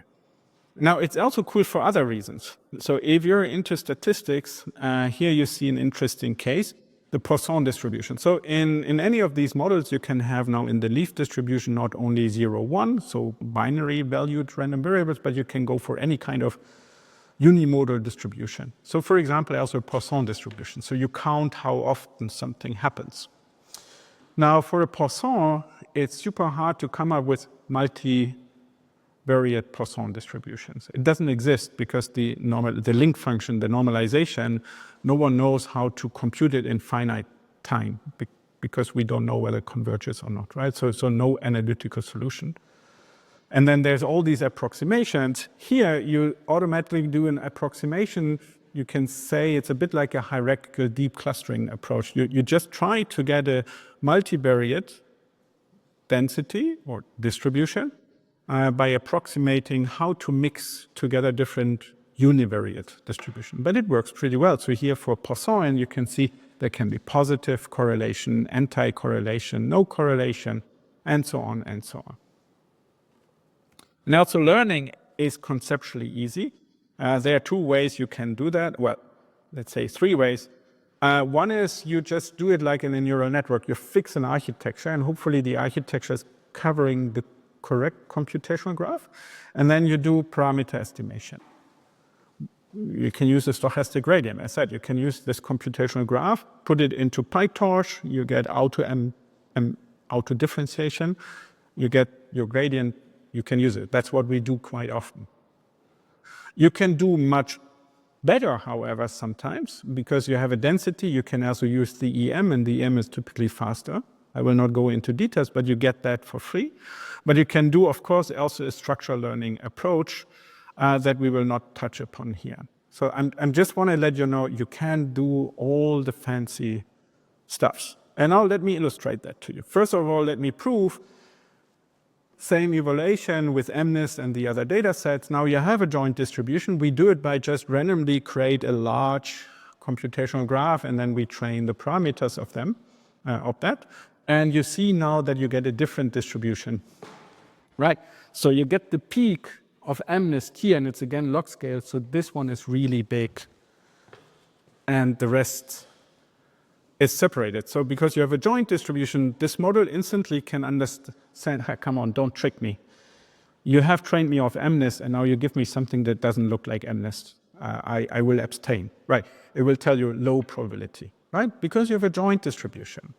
Now, it's also cool for other reasons. So if you're into statistics, here you see an interesting case, the Poisson distribution. So in any of these models, you can have now in the leaf distribution not only 0, 1, so binary valued random variables, but you can go for any kind of unimodal distribution. So for example, also a Poisson distribution. So you count how often something happens. Now for a Poisson, it's super hard to come up with multivariate Poisson distributions. It doesn't exist because the link function, the normalization, no one knows how to compute it in finite time because we don't know whether it converges or not, right? So no analytical solution. And then there's all these approximations. Here, you automatically do an approximation. You can say it's a bit like a hierarchical deep clustering approach. You just try to get a multivariate density or distribution by approximating how to mix together different univariate distribution. But it works pretty well. So here for Poisson, you can see there can be positive correlation, anti-correlation, no correlation, and so on and so on. And also learning is conceptually easy. There are 2 ways you can do that. Well, let's say 3 ways. One is you just do it like in a neural network. You fix an architecture, and hopefully the architecture is covering the correct computational graph. And then you do parameter estimation. You can use the stochastic gradient. As I said, you can use this computational graph, put it into PyTorch, you get auto differentiation, you get your gradient, you can use it. That's what we do quite often. You can do much better, however, sometimes, because you have a density, you can also use the EM, and the EM is typically faster. I will not go into details, but you get that for free. But you can do, of course, also a structural learning approach that we will not touch upon here. So I just want to let you know you can do all the fancy stuffs. And now let me illustrate that to you. First of all, let me prove same evaluation with MNIST and the other data sets. Now you have a joint distribution. We do it by just randomly create a large computational graph, and then we train the parameters of them, of that. And you see now that you get a different distribution, right? So you get the peak of MNIST here, and it's again log scale, so this one is really big, and the rest is separated. So because you have a joint distribution, this model instantly can understand, hey, come on, don't trick me. You have trained me off MNIST, and now you give me something that doesn't look like MNIST. I will abstain, right? It will tell you low probability, right? Because you have a joint distribution.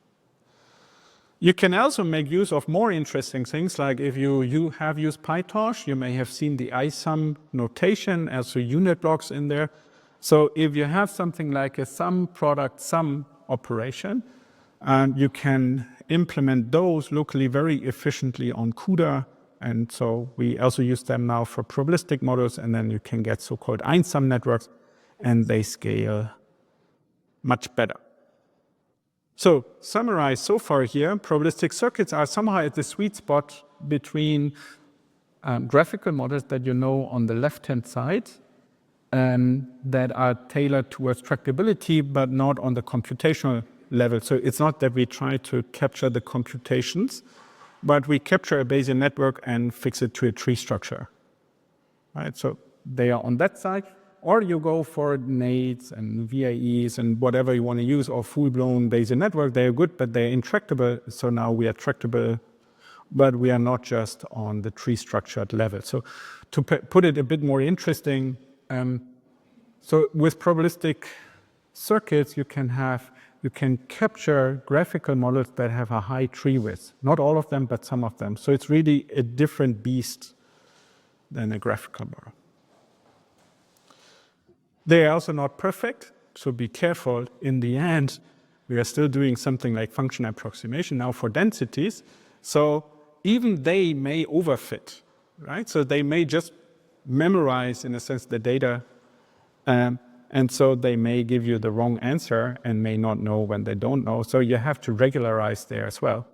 You can also make use of more interesting things, like if you have used PyTorch, you may have seen the ISUM notation as a unit blocks in there. So if you have something like a sum product sum operation, you can implement those locally very efficiently on CUDA. And so we also use them now for probabilistic models, and then you can get so-called einsum networks, and they scale much better. So summarize so far here, probabilistic circuits are somehow at the sweet spot between graphical models that you know on the left-hand side that are tailored towards tractability, but not on the computational level. So it's not that we try to capture the computations, but we capture a Bayesian network and fix it to a tree structure. Right? So they are on that side, or you go for nades and VAEs and whatever you want to use, or full-blown Bayesian network. They are good, but they're intractable. So now we are tractable, but we are not just on the tree structured level. So to put it a bit more interesting, so with probabilistic circuits, you can capture graphical models that have a high tree width. Not all of them, but some of them. So it's really a different beast than a graphical model. They are also not perfect, so be careful. In the end, we are still doing something like function approximation now for densities. So even they may overfit, right? So they may just memorize, in a sense, the data, and so they may give you the wrong answer and may not know when they don't know. So you have to regularize there as well.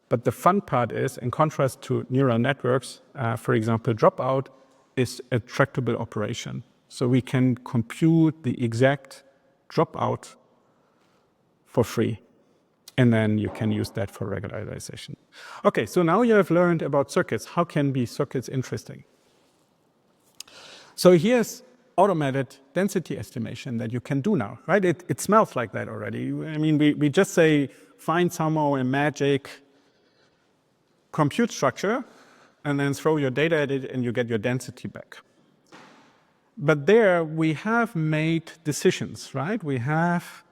But the fun part is, in contrast to neural networks, for example, dropout is a tractable operation. So we can compute the exact dropout for free. And then you can use that for regularization. Okay, so now you have learned about circuits. How can be circuits interesting? So here's automated density estimation that you can do now, right? It smells like that already. I mean, we just say, find somehow a magic compute structure, and then throw your data at it, and you get your density back. But there we have made decisions, right? We have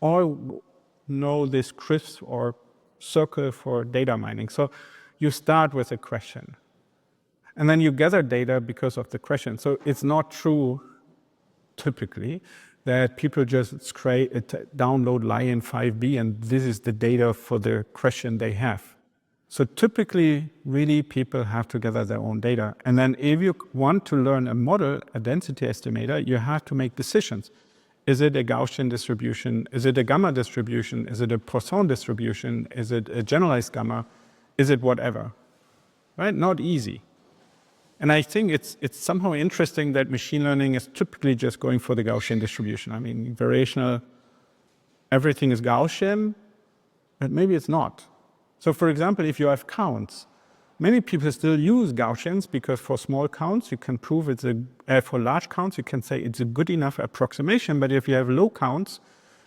all know this crisp or circle for data mining. So you start with a question, and then you gather data because of the question. So it's not true, typically, that people just download Lion 5B and this is the data for the question they have. So typically, really, people have to gather their own data. And then if you want to learn a model, a density estimator, you have to make decisions. Is it a Gaussian distribution? Is it a gamma distribution? Is it a Poisson distribution? Is it a generalized gamma? Is it whatever? Right? Not easy. And I think it's somehow interesting that machine learning is typically just going for the Gaussian distribution. I mean, variational, everything is Gaussian, but maybe it's not. So for example, if you have counts, many people still use Gaussians because for small counts, you can prove for large counts, you can say it's a good enough approximation, but if you have low counts,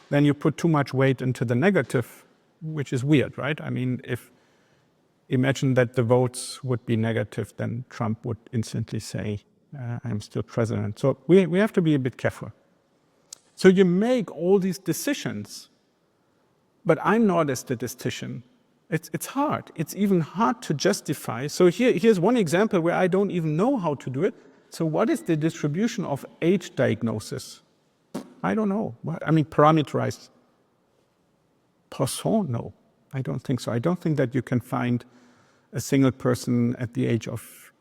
then you put too much weight into the negative, which is weird, right? I mean, imagine that the votes would be negative, then Trump would instantly say, I'm still president. So we have to be a bit careful. So you make all these decisions, but I'm not a statistician. It's hard. It's even hard to justify. So here's one example where I don't even know how to do it. So what is the distribution of age diagnosis? I don't know. I mean, parameterized. Poisson? No, I don't think so. I don't think that you can find a single person at the age of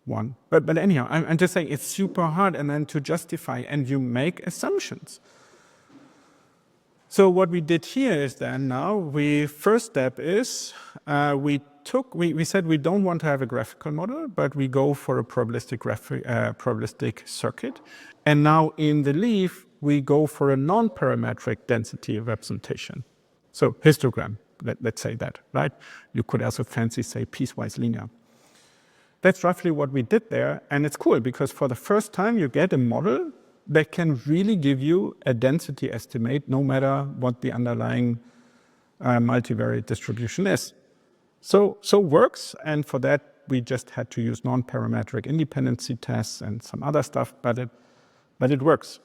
1. But anyhow, I'm just saying it's super hard and then to justify, and you make assumptions. So what we did here is then now, first step is we said we don't want to have a graphical model, but we go for a probabilistic circuit. And now in the leaf, we go for a non-parametric density representation. So histogram, let's say that, right? You could also fancy say piecewise linear. That's roughly what we did there. And it's cool because for the first time, you get a model that can really give you a density estimate no matter what the underlying multivariate distribution is. So works, and for that we just had to use non-parametric independency tests and some other stuff, but it works.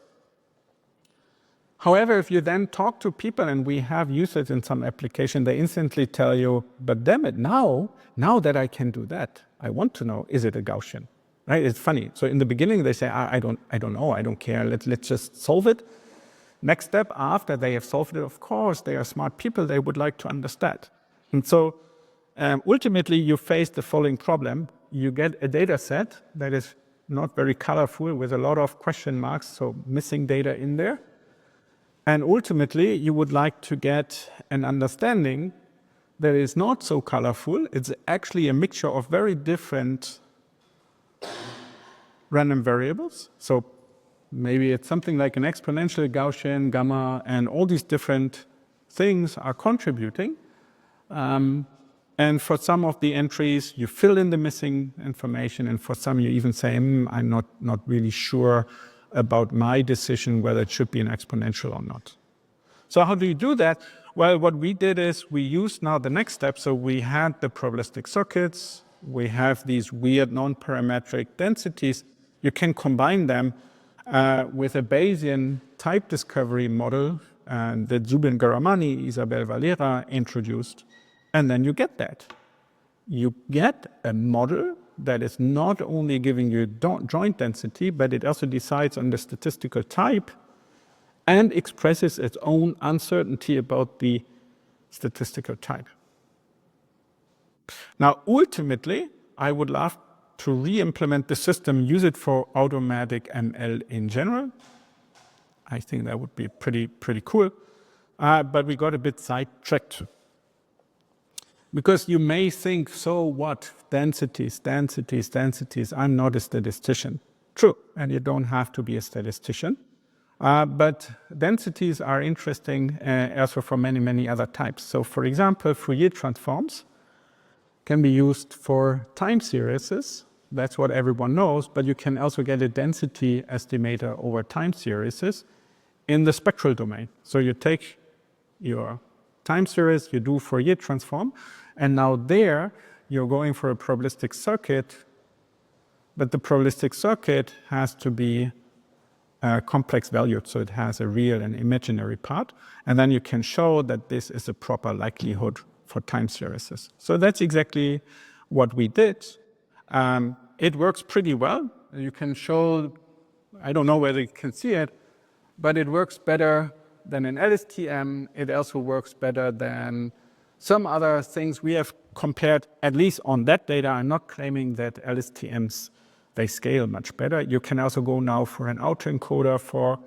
However, if you then talk to people, and we have used it in some application, they instantly tell you, but damn it, now that I can do that, I want to know, is it a Gaussian? Right? It's funny. So in the beginning, they say, I don't know, I don't care. Let's just solve it. Next step, after they have solved it, of course, they are smart people. They would like to understand. And so ultimately, you face the following problem. You get a data set that is not very colorful with a lot of question marks, so missing data in there. And ultimately, you would like to get an understanding that is not so colorful. It's actually a mixture of very different random variables. So Maybe it's something like an exponential, Gaussian, gamma, and all these different things are contributing. And for some of the entries, you fill in the missing information, and for some you even say, I'm not really sure about my decision whether it should be an exponential or not. So how do you do that? Well, what we did is we used now the next step. So we had the probabilistic circuits, we have these weird non-parametric densities. You can combine them with a Bayesian type discovery model that Zubin Garamani, Isabel Valera introduced, and then you get that. You get a model that is not only giving you joint density, but it also decides on the statistical type and expresses its own uncertainty about the statistical type. Now, ultimately, I would love to re-implement the system, use it for automatic ML in general. I think that would be pretty cool. But we got a bit sidetracked. Because you may think, so what? Densities. I'm not a statistician. True, and you don't have to be a statistician. But densities are interesting also for many other types. So for example, Fourier transforms can be used for time series. That's what everyone knows, but you can also get a density estimator over time series in the spectral domain. So you take your time series, you do Fourier transform, and now there you're going for a probabilistic circuit, but the probabilistic circuit has to be complex valued, so it has a real and imaginary part, and then you can show that this is a proper likelihood for time series. So that's exactly what we did. It works pretty well. You can show, I don't know whether you can see it, but it works better than an LSTM. It also works better than some other things we have compared, at least on that data. I'm not claiming that LSTMs, they scale much better. You can also go now for an autoencoder for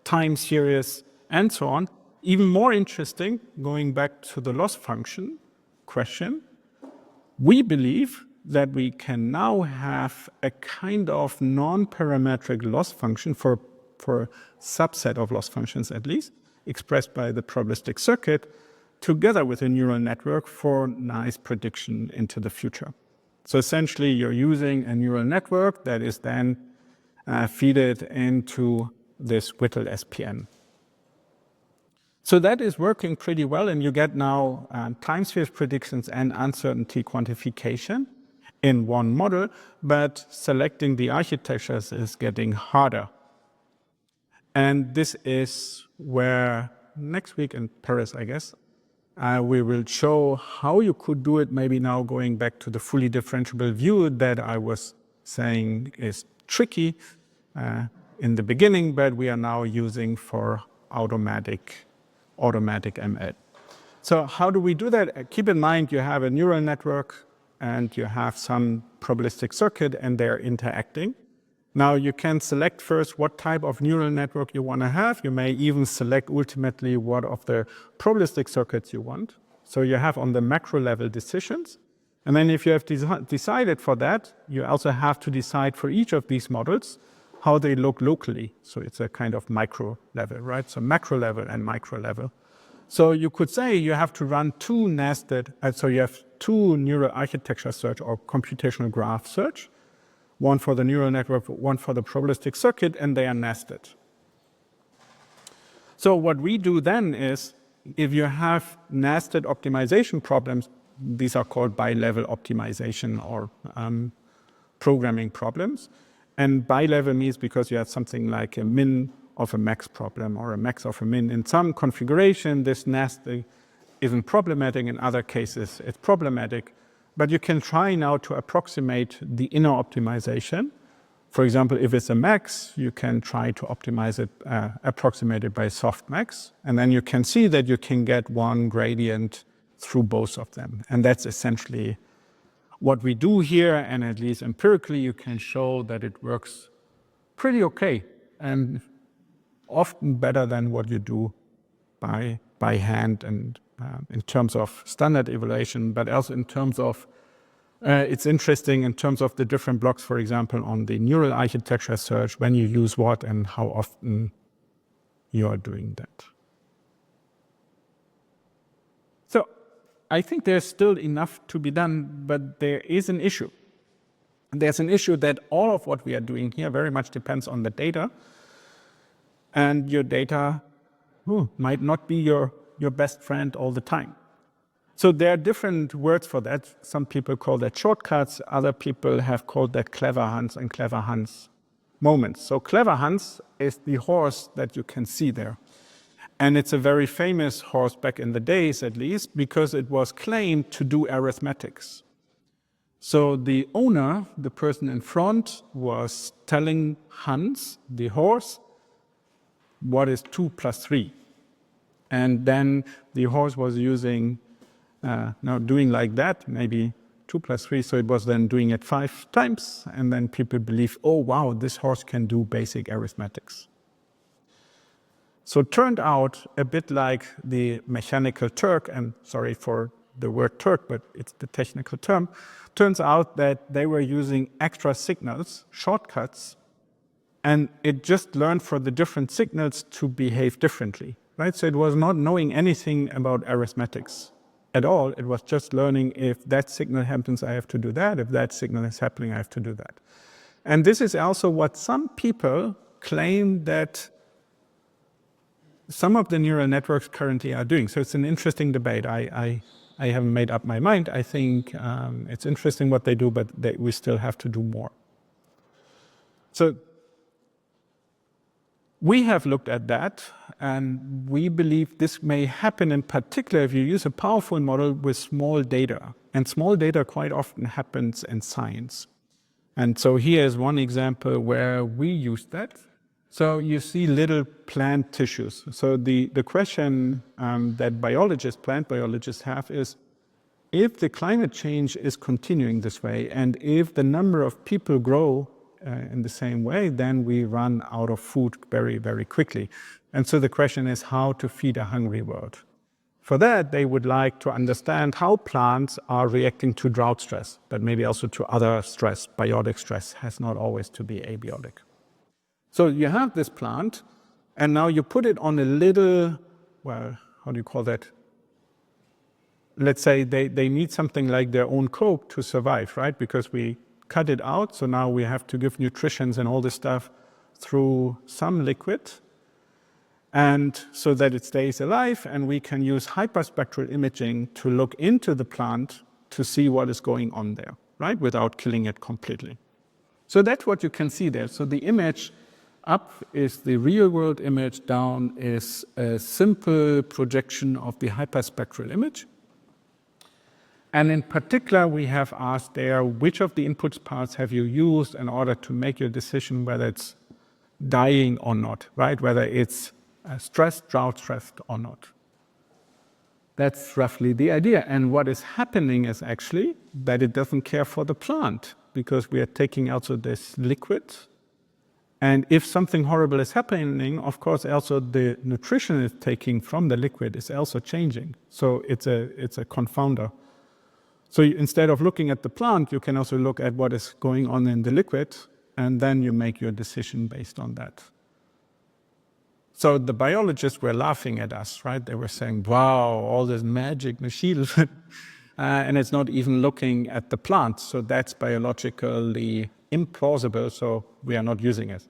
time series and so on. Even more interesting, going back to the loss function question, we believe that we can now have a kind of non-parametric loss function for a subset of loss functions at least, expressed by the probabilistic circuit, together with a neural network for nice prediction into the future. So essentially, you're using a neural network that is then feeded into this Whittle SPN. So that is working pretty well, and you get now time series predictions and uncertainty quantification in one model, but selecting the architectures is getting harder. And this is where next week in Paris, I guess, we will show how you could do it, maybe now going back to the fully differentiable view that I was saying is tricky in the beginning, but we are now using for automatic ML. So how do we do that? Keep in mind you have a neural network and you have some probabilistic circuit and they're interacting. Now you can select first what type of neural network you want to have. You may even select ultimately what of the probabilistic circuits you want. So you have on the macro level decisions. And then if you have decided for that, you also have to decide for each of these models how they look locally. So it's a kind of micro level, right? So macro level and micro level. So you could say you have to run two nested, so you have two neural architecture search or computational graph search, one for the neural network, one for the probabilistic circuit, and they are nested. So what we do then is, if you have nested optimization problems, these are called bi-level optimization or programming problems. And bi-level means because you have something like a min of a max problem or a max of a min. In some configuration, this nesting isn't problematic. In other cases, it's problematic. But you can try now to approximate the inner optimization. For example, if it's a max, you can try to optimize it, approximate it by softmax. And then you can see that you can get one gradient through both of them. And that's essentially what we do here. And at least empirically, you can show that it works pretty okay. And often better than what you do by hand and in terms of standard evaluation, but also in terms of It's interesting in terms of the different blocks, for example, on the neural architecture search, when you use what and how often you are doing that. So I think there's still enough to be done, but there is an issue. There's an issue that all of what we are doing here very much depends on the data, and your data might not be your best friend all the time. So there are different words for that. Some people call that shortcuts. Other people have called that clever Hans and clever Hans moments. So clever Hans is the horse that you can see there. And it's a very famous horse back in the days, at least, because it was claimed to do arithmetics. So the owner, the person in front, was telling Hans, the horse, what is 2 plus 3. And then the horse was using, doing like that, maybe 2 plus 3, so it was then doing it 5 times, and then people believe, oh wow, this horse can do basic arithmetics. So it turned out a bit like the mechanical Turk, and sorry for the word Turk, but it's the technical term. Turns out that they were using extra signals, shortcuts, and it just learned for the different signals to behave differently, right? So it was not knowing anything about arithmetics at all. It was just learning, if that signal happens, I have to do that. If that signal is happening, I have to do that. And this is also what some people claim that some of the neural networks currently are doing. So it's an interesting debate. I haven't made up my mind. I think it's interesting what they do, but we still have to do more. So we have looked at that, and we believe this may happen in particular if you use a powerful model with small data. And small data quite often happens in science. And so here is one example where we use that. So you see little plant tissues. So the question that plant biologists have is, if the climate change is continuing this way, and if the number of people grow in the same way, then we run out of food very, very quickly. And so the question is how to feed a hungry world. For that, they would like to understand how plants are reacting to drought stress, but maybe also to other stress. Biotic stress has not always to be abiotic. So you have this plant, and now you put it on a little, well, how do you call that? Let's say they need something like their own cope to survive, right? Because we cut it out, so now we have to give nutritions and all this stuff through some liquid, and so that it stays alive, and we can use hyperspectral imaging to look into the plant to see what is going on there, right? Without killing it completely. So that's what you can see there. So the image up is the real world image, down is a simple projection of the hyperspectral image. And in particular, we have asked there, which of the input parts have you used in order to make your decision whether it's dying or not, right? Whether it's stressed, drought stressed or not. That's roughly the idea. And what is happening is actually that it doesn't care for the plant, because we are taking also this liquid. And if something horrible is happening, of course, also the nutrition it's taking from the liquid is also changing. So it's a confounder. So instead of looking at the plant, you can also look at what is going on in the liquid, and then you make your decision based on that. So the biologists were laughing at us, right? They were saying, wow, all this magic machine, and it's not even looking at the plant. So that's biologically implausible, so we are not using it.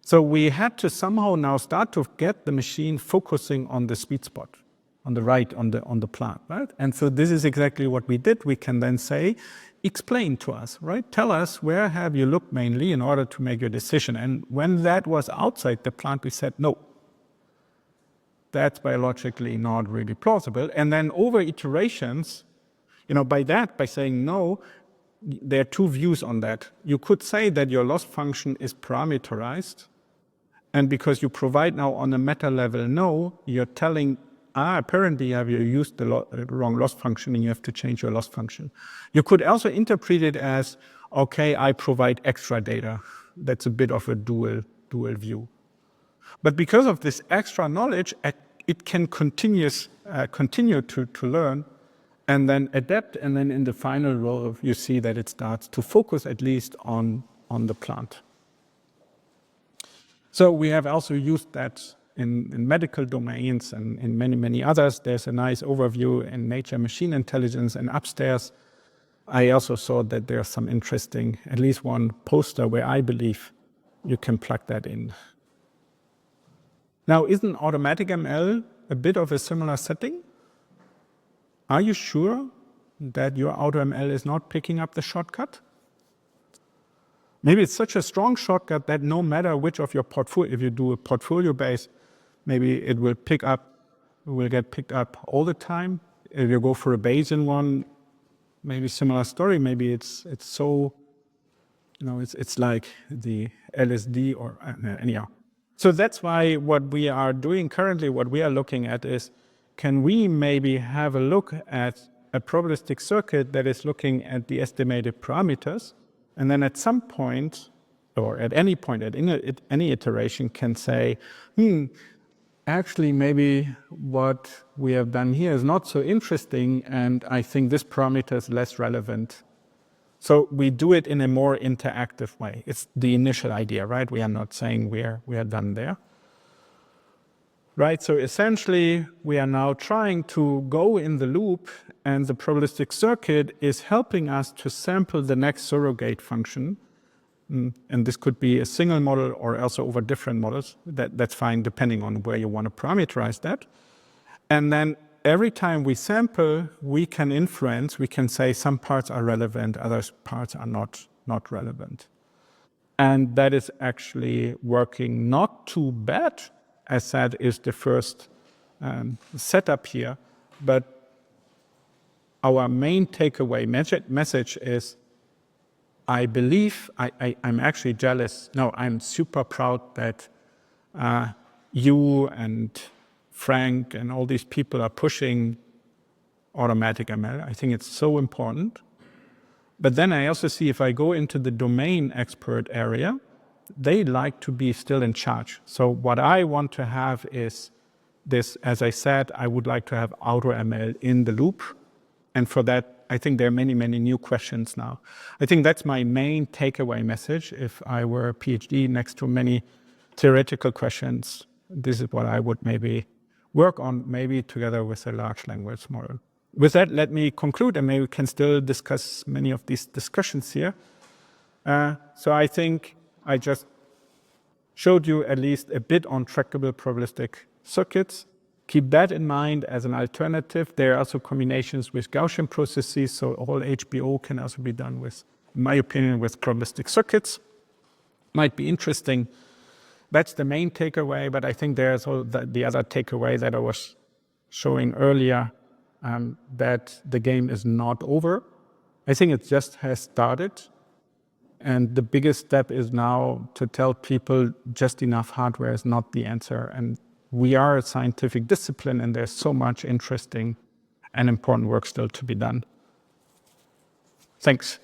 So we had to somehow now start to get the machine focusing on the sweet spot, on the right, on the plant, right? And so this is exactly what we did. We can then say, explain to us, right? Tell us, where have you looked mainly in order to make your decision? And when that was outside the plant, we said, no, that's biologically not really plausible. And then over iterations, by saying no, there are two views on that. You could say that your loss function is parameterized, and because you provide now on a meta level no, you're telling, apparently you used the wrong loss function and you have to change your loss function. You could also interpret it as, okay, I provide extra data. That's a bit of a dual view. But because of this extra knowledge, it can continue to learn and then adapt, and then in the final row, you see that it starts to focus at least on the plant. So we have also used that in medical domains and in many, many others. There's a nice overview in Nature Machine Intelligence, and upstairs I also saw that there's some interesting, at least one poster where I believe you can plug that in. Now, isn't automatic ML a bit of a similar setting? Are you sure that your AutoML is not picking up the shortcut? Maybe it's such a strong shortcut that no matter which of your portfolio, if you do a portfolio base, maybe it will get picked up all the time. If you go for a Bayesian one, maybe similar story. Maybe it's so, it's like the LSD or anyhow. So that's why what we are doing currently, what we are looking at is, can we maybe have a look at a probabilistic circuit that is looking at the estimated parameters, and then at some point, or at any point, at any iteration, can say, actually, maybe what we have done here is not so interesting, and I think this parameter is less relevant. So we do it in a more interactive way. It's the initial idea, right? We are not saying we are done there. Right, so essentially, we are now trying to go in the loop, and the probabilistic circuit is helping us to sample the next surrogate function. And this could be a single model or also over different models. That's fine, depending on where you want to parameterize that. And then every time we sample, we can inference, we can say some parts are relevant, other parts are not relevant. And that is actually working not too bad, as said, is the first setup here. But our main takeaway message is, I believe, I'm actually jealous. No, I'm super proud that you and Frank and all these people are pushing automatic ML. I think it's so important. But then I also see, if I go into the domain expert area, they like to be still in charge. So what I want to have is this, as I said, I would like to have AutoML in the loop. And for that, I think there are many, many new questions now. I think that's my main takeaway message. If I were a PhD next to many theoretical questions, this is what I would maybe work on, maybe together with a large language model. With that, let me conclude, and maybe we can still discuss many of these discussions here. So I think I just showed you at least a bit on trackable probabilistic circuits. Keep that in mind as an alternative. There are also combinations with Gaussian processes, so all HBO can also be done with, in my opinion, with probabilistic circuits. Might be interesting. That's the main takeaway, but I think there's the other takeaway that I was showing earlier, that the game is not over. I think it just has started. And the biggest step is now to tell people just enough hardware is not the answer. And we are a scientific discipline, and there's so much interesting and important work still to be done. Thanks.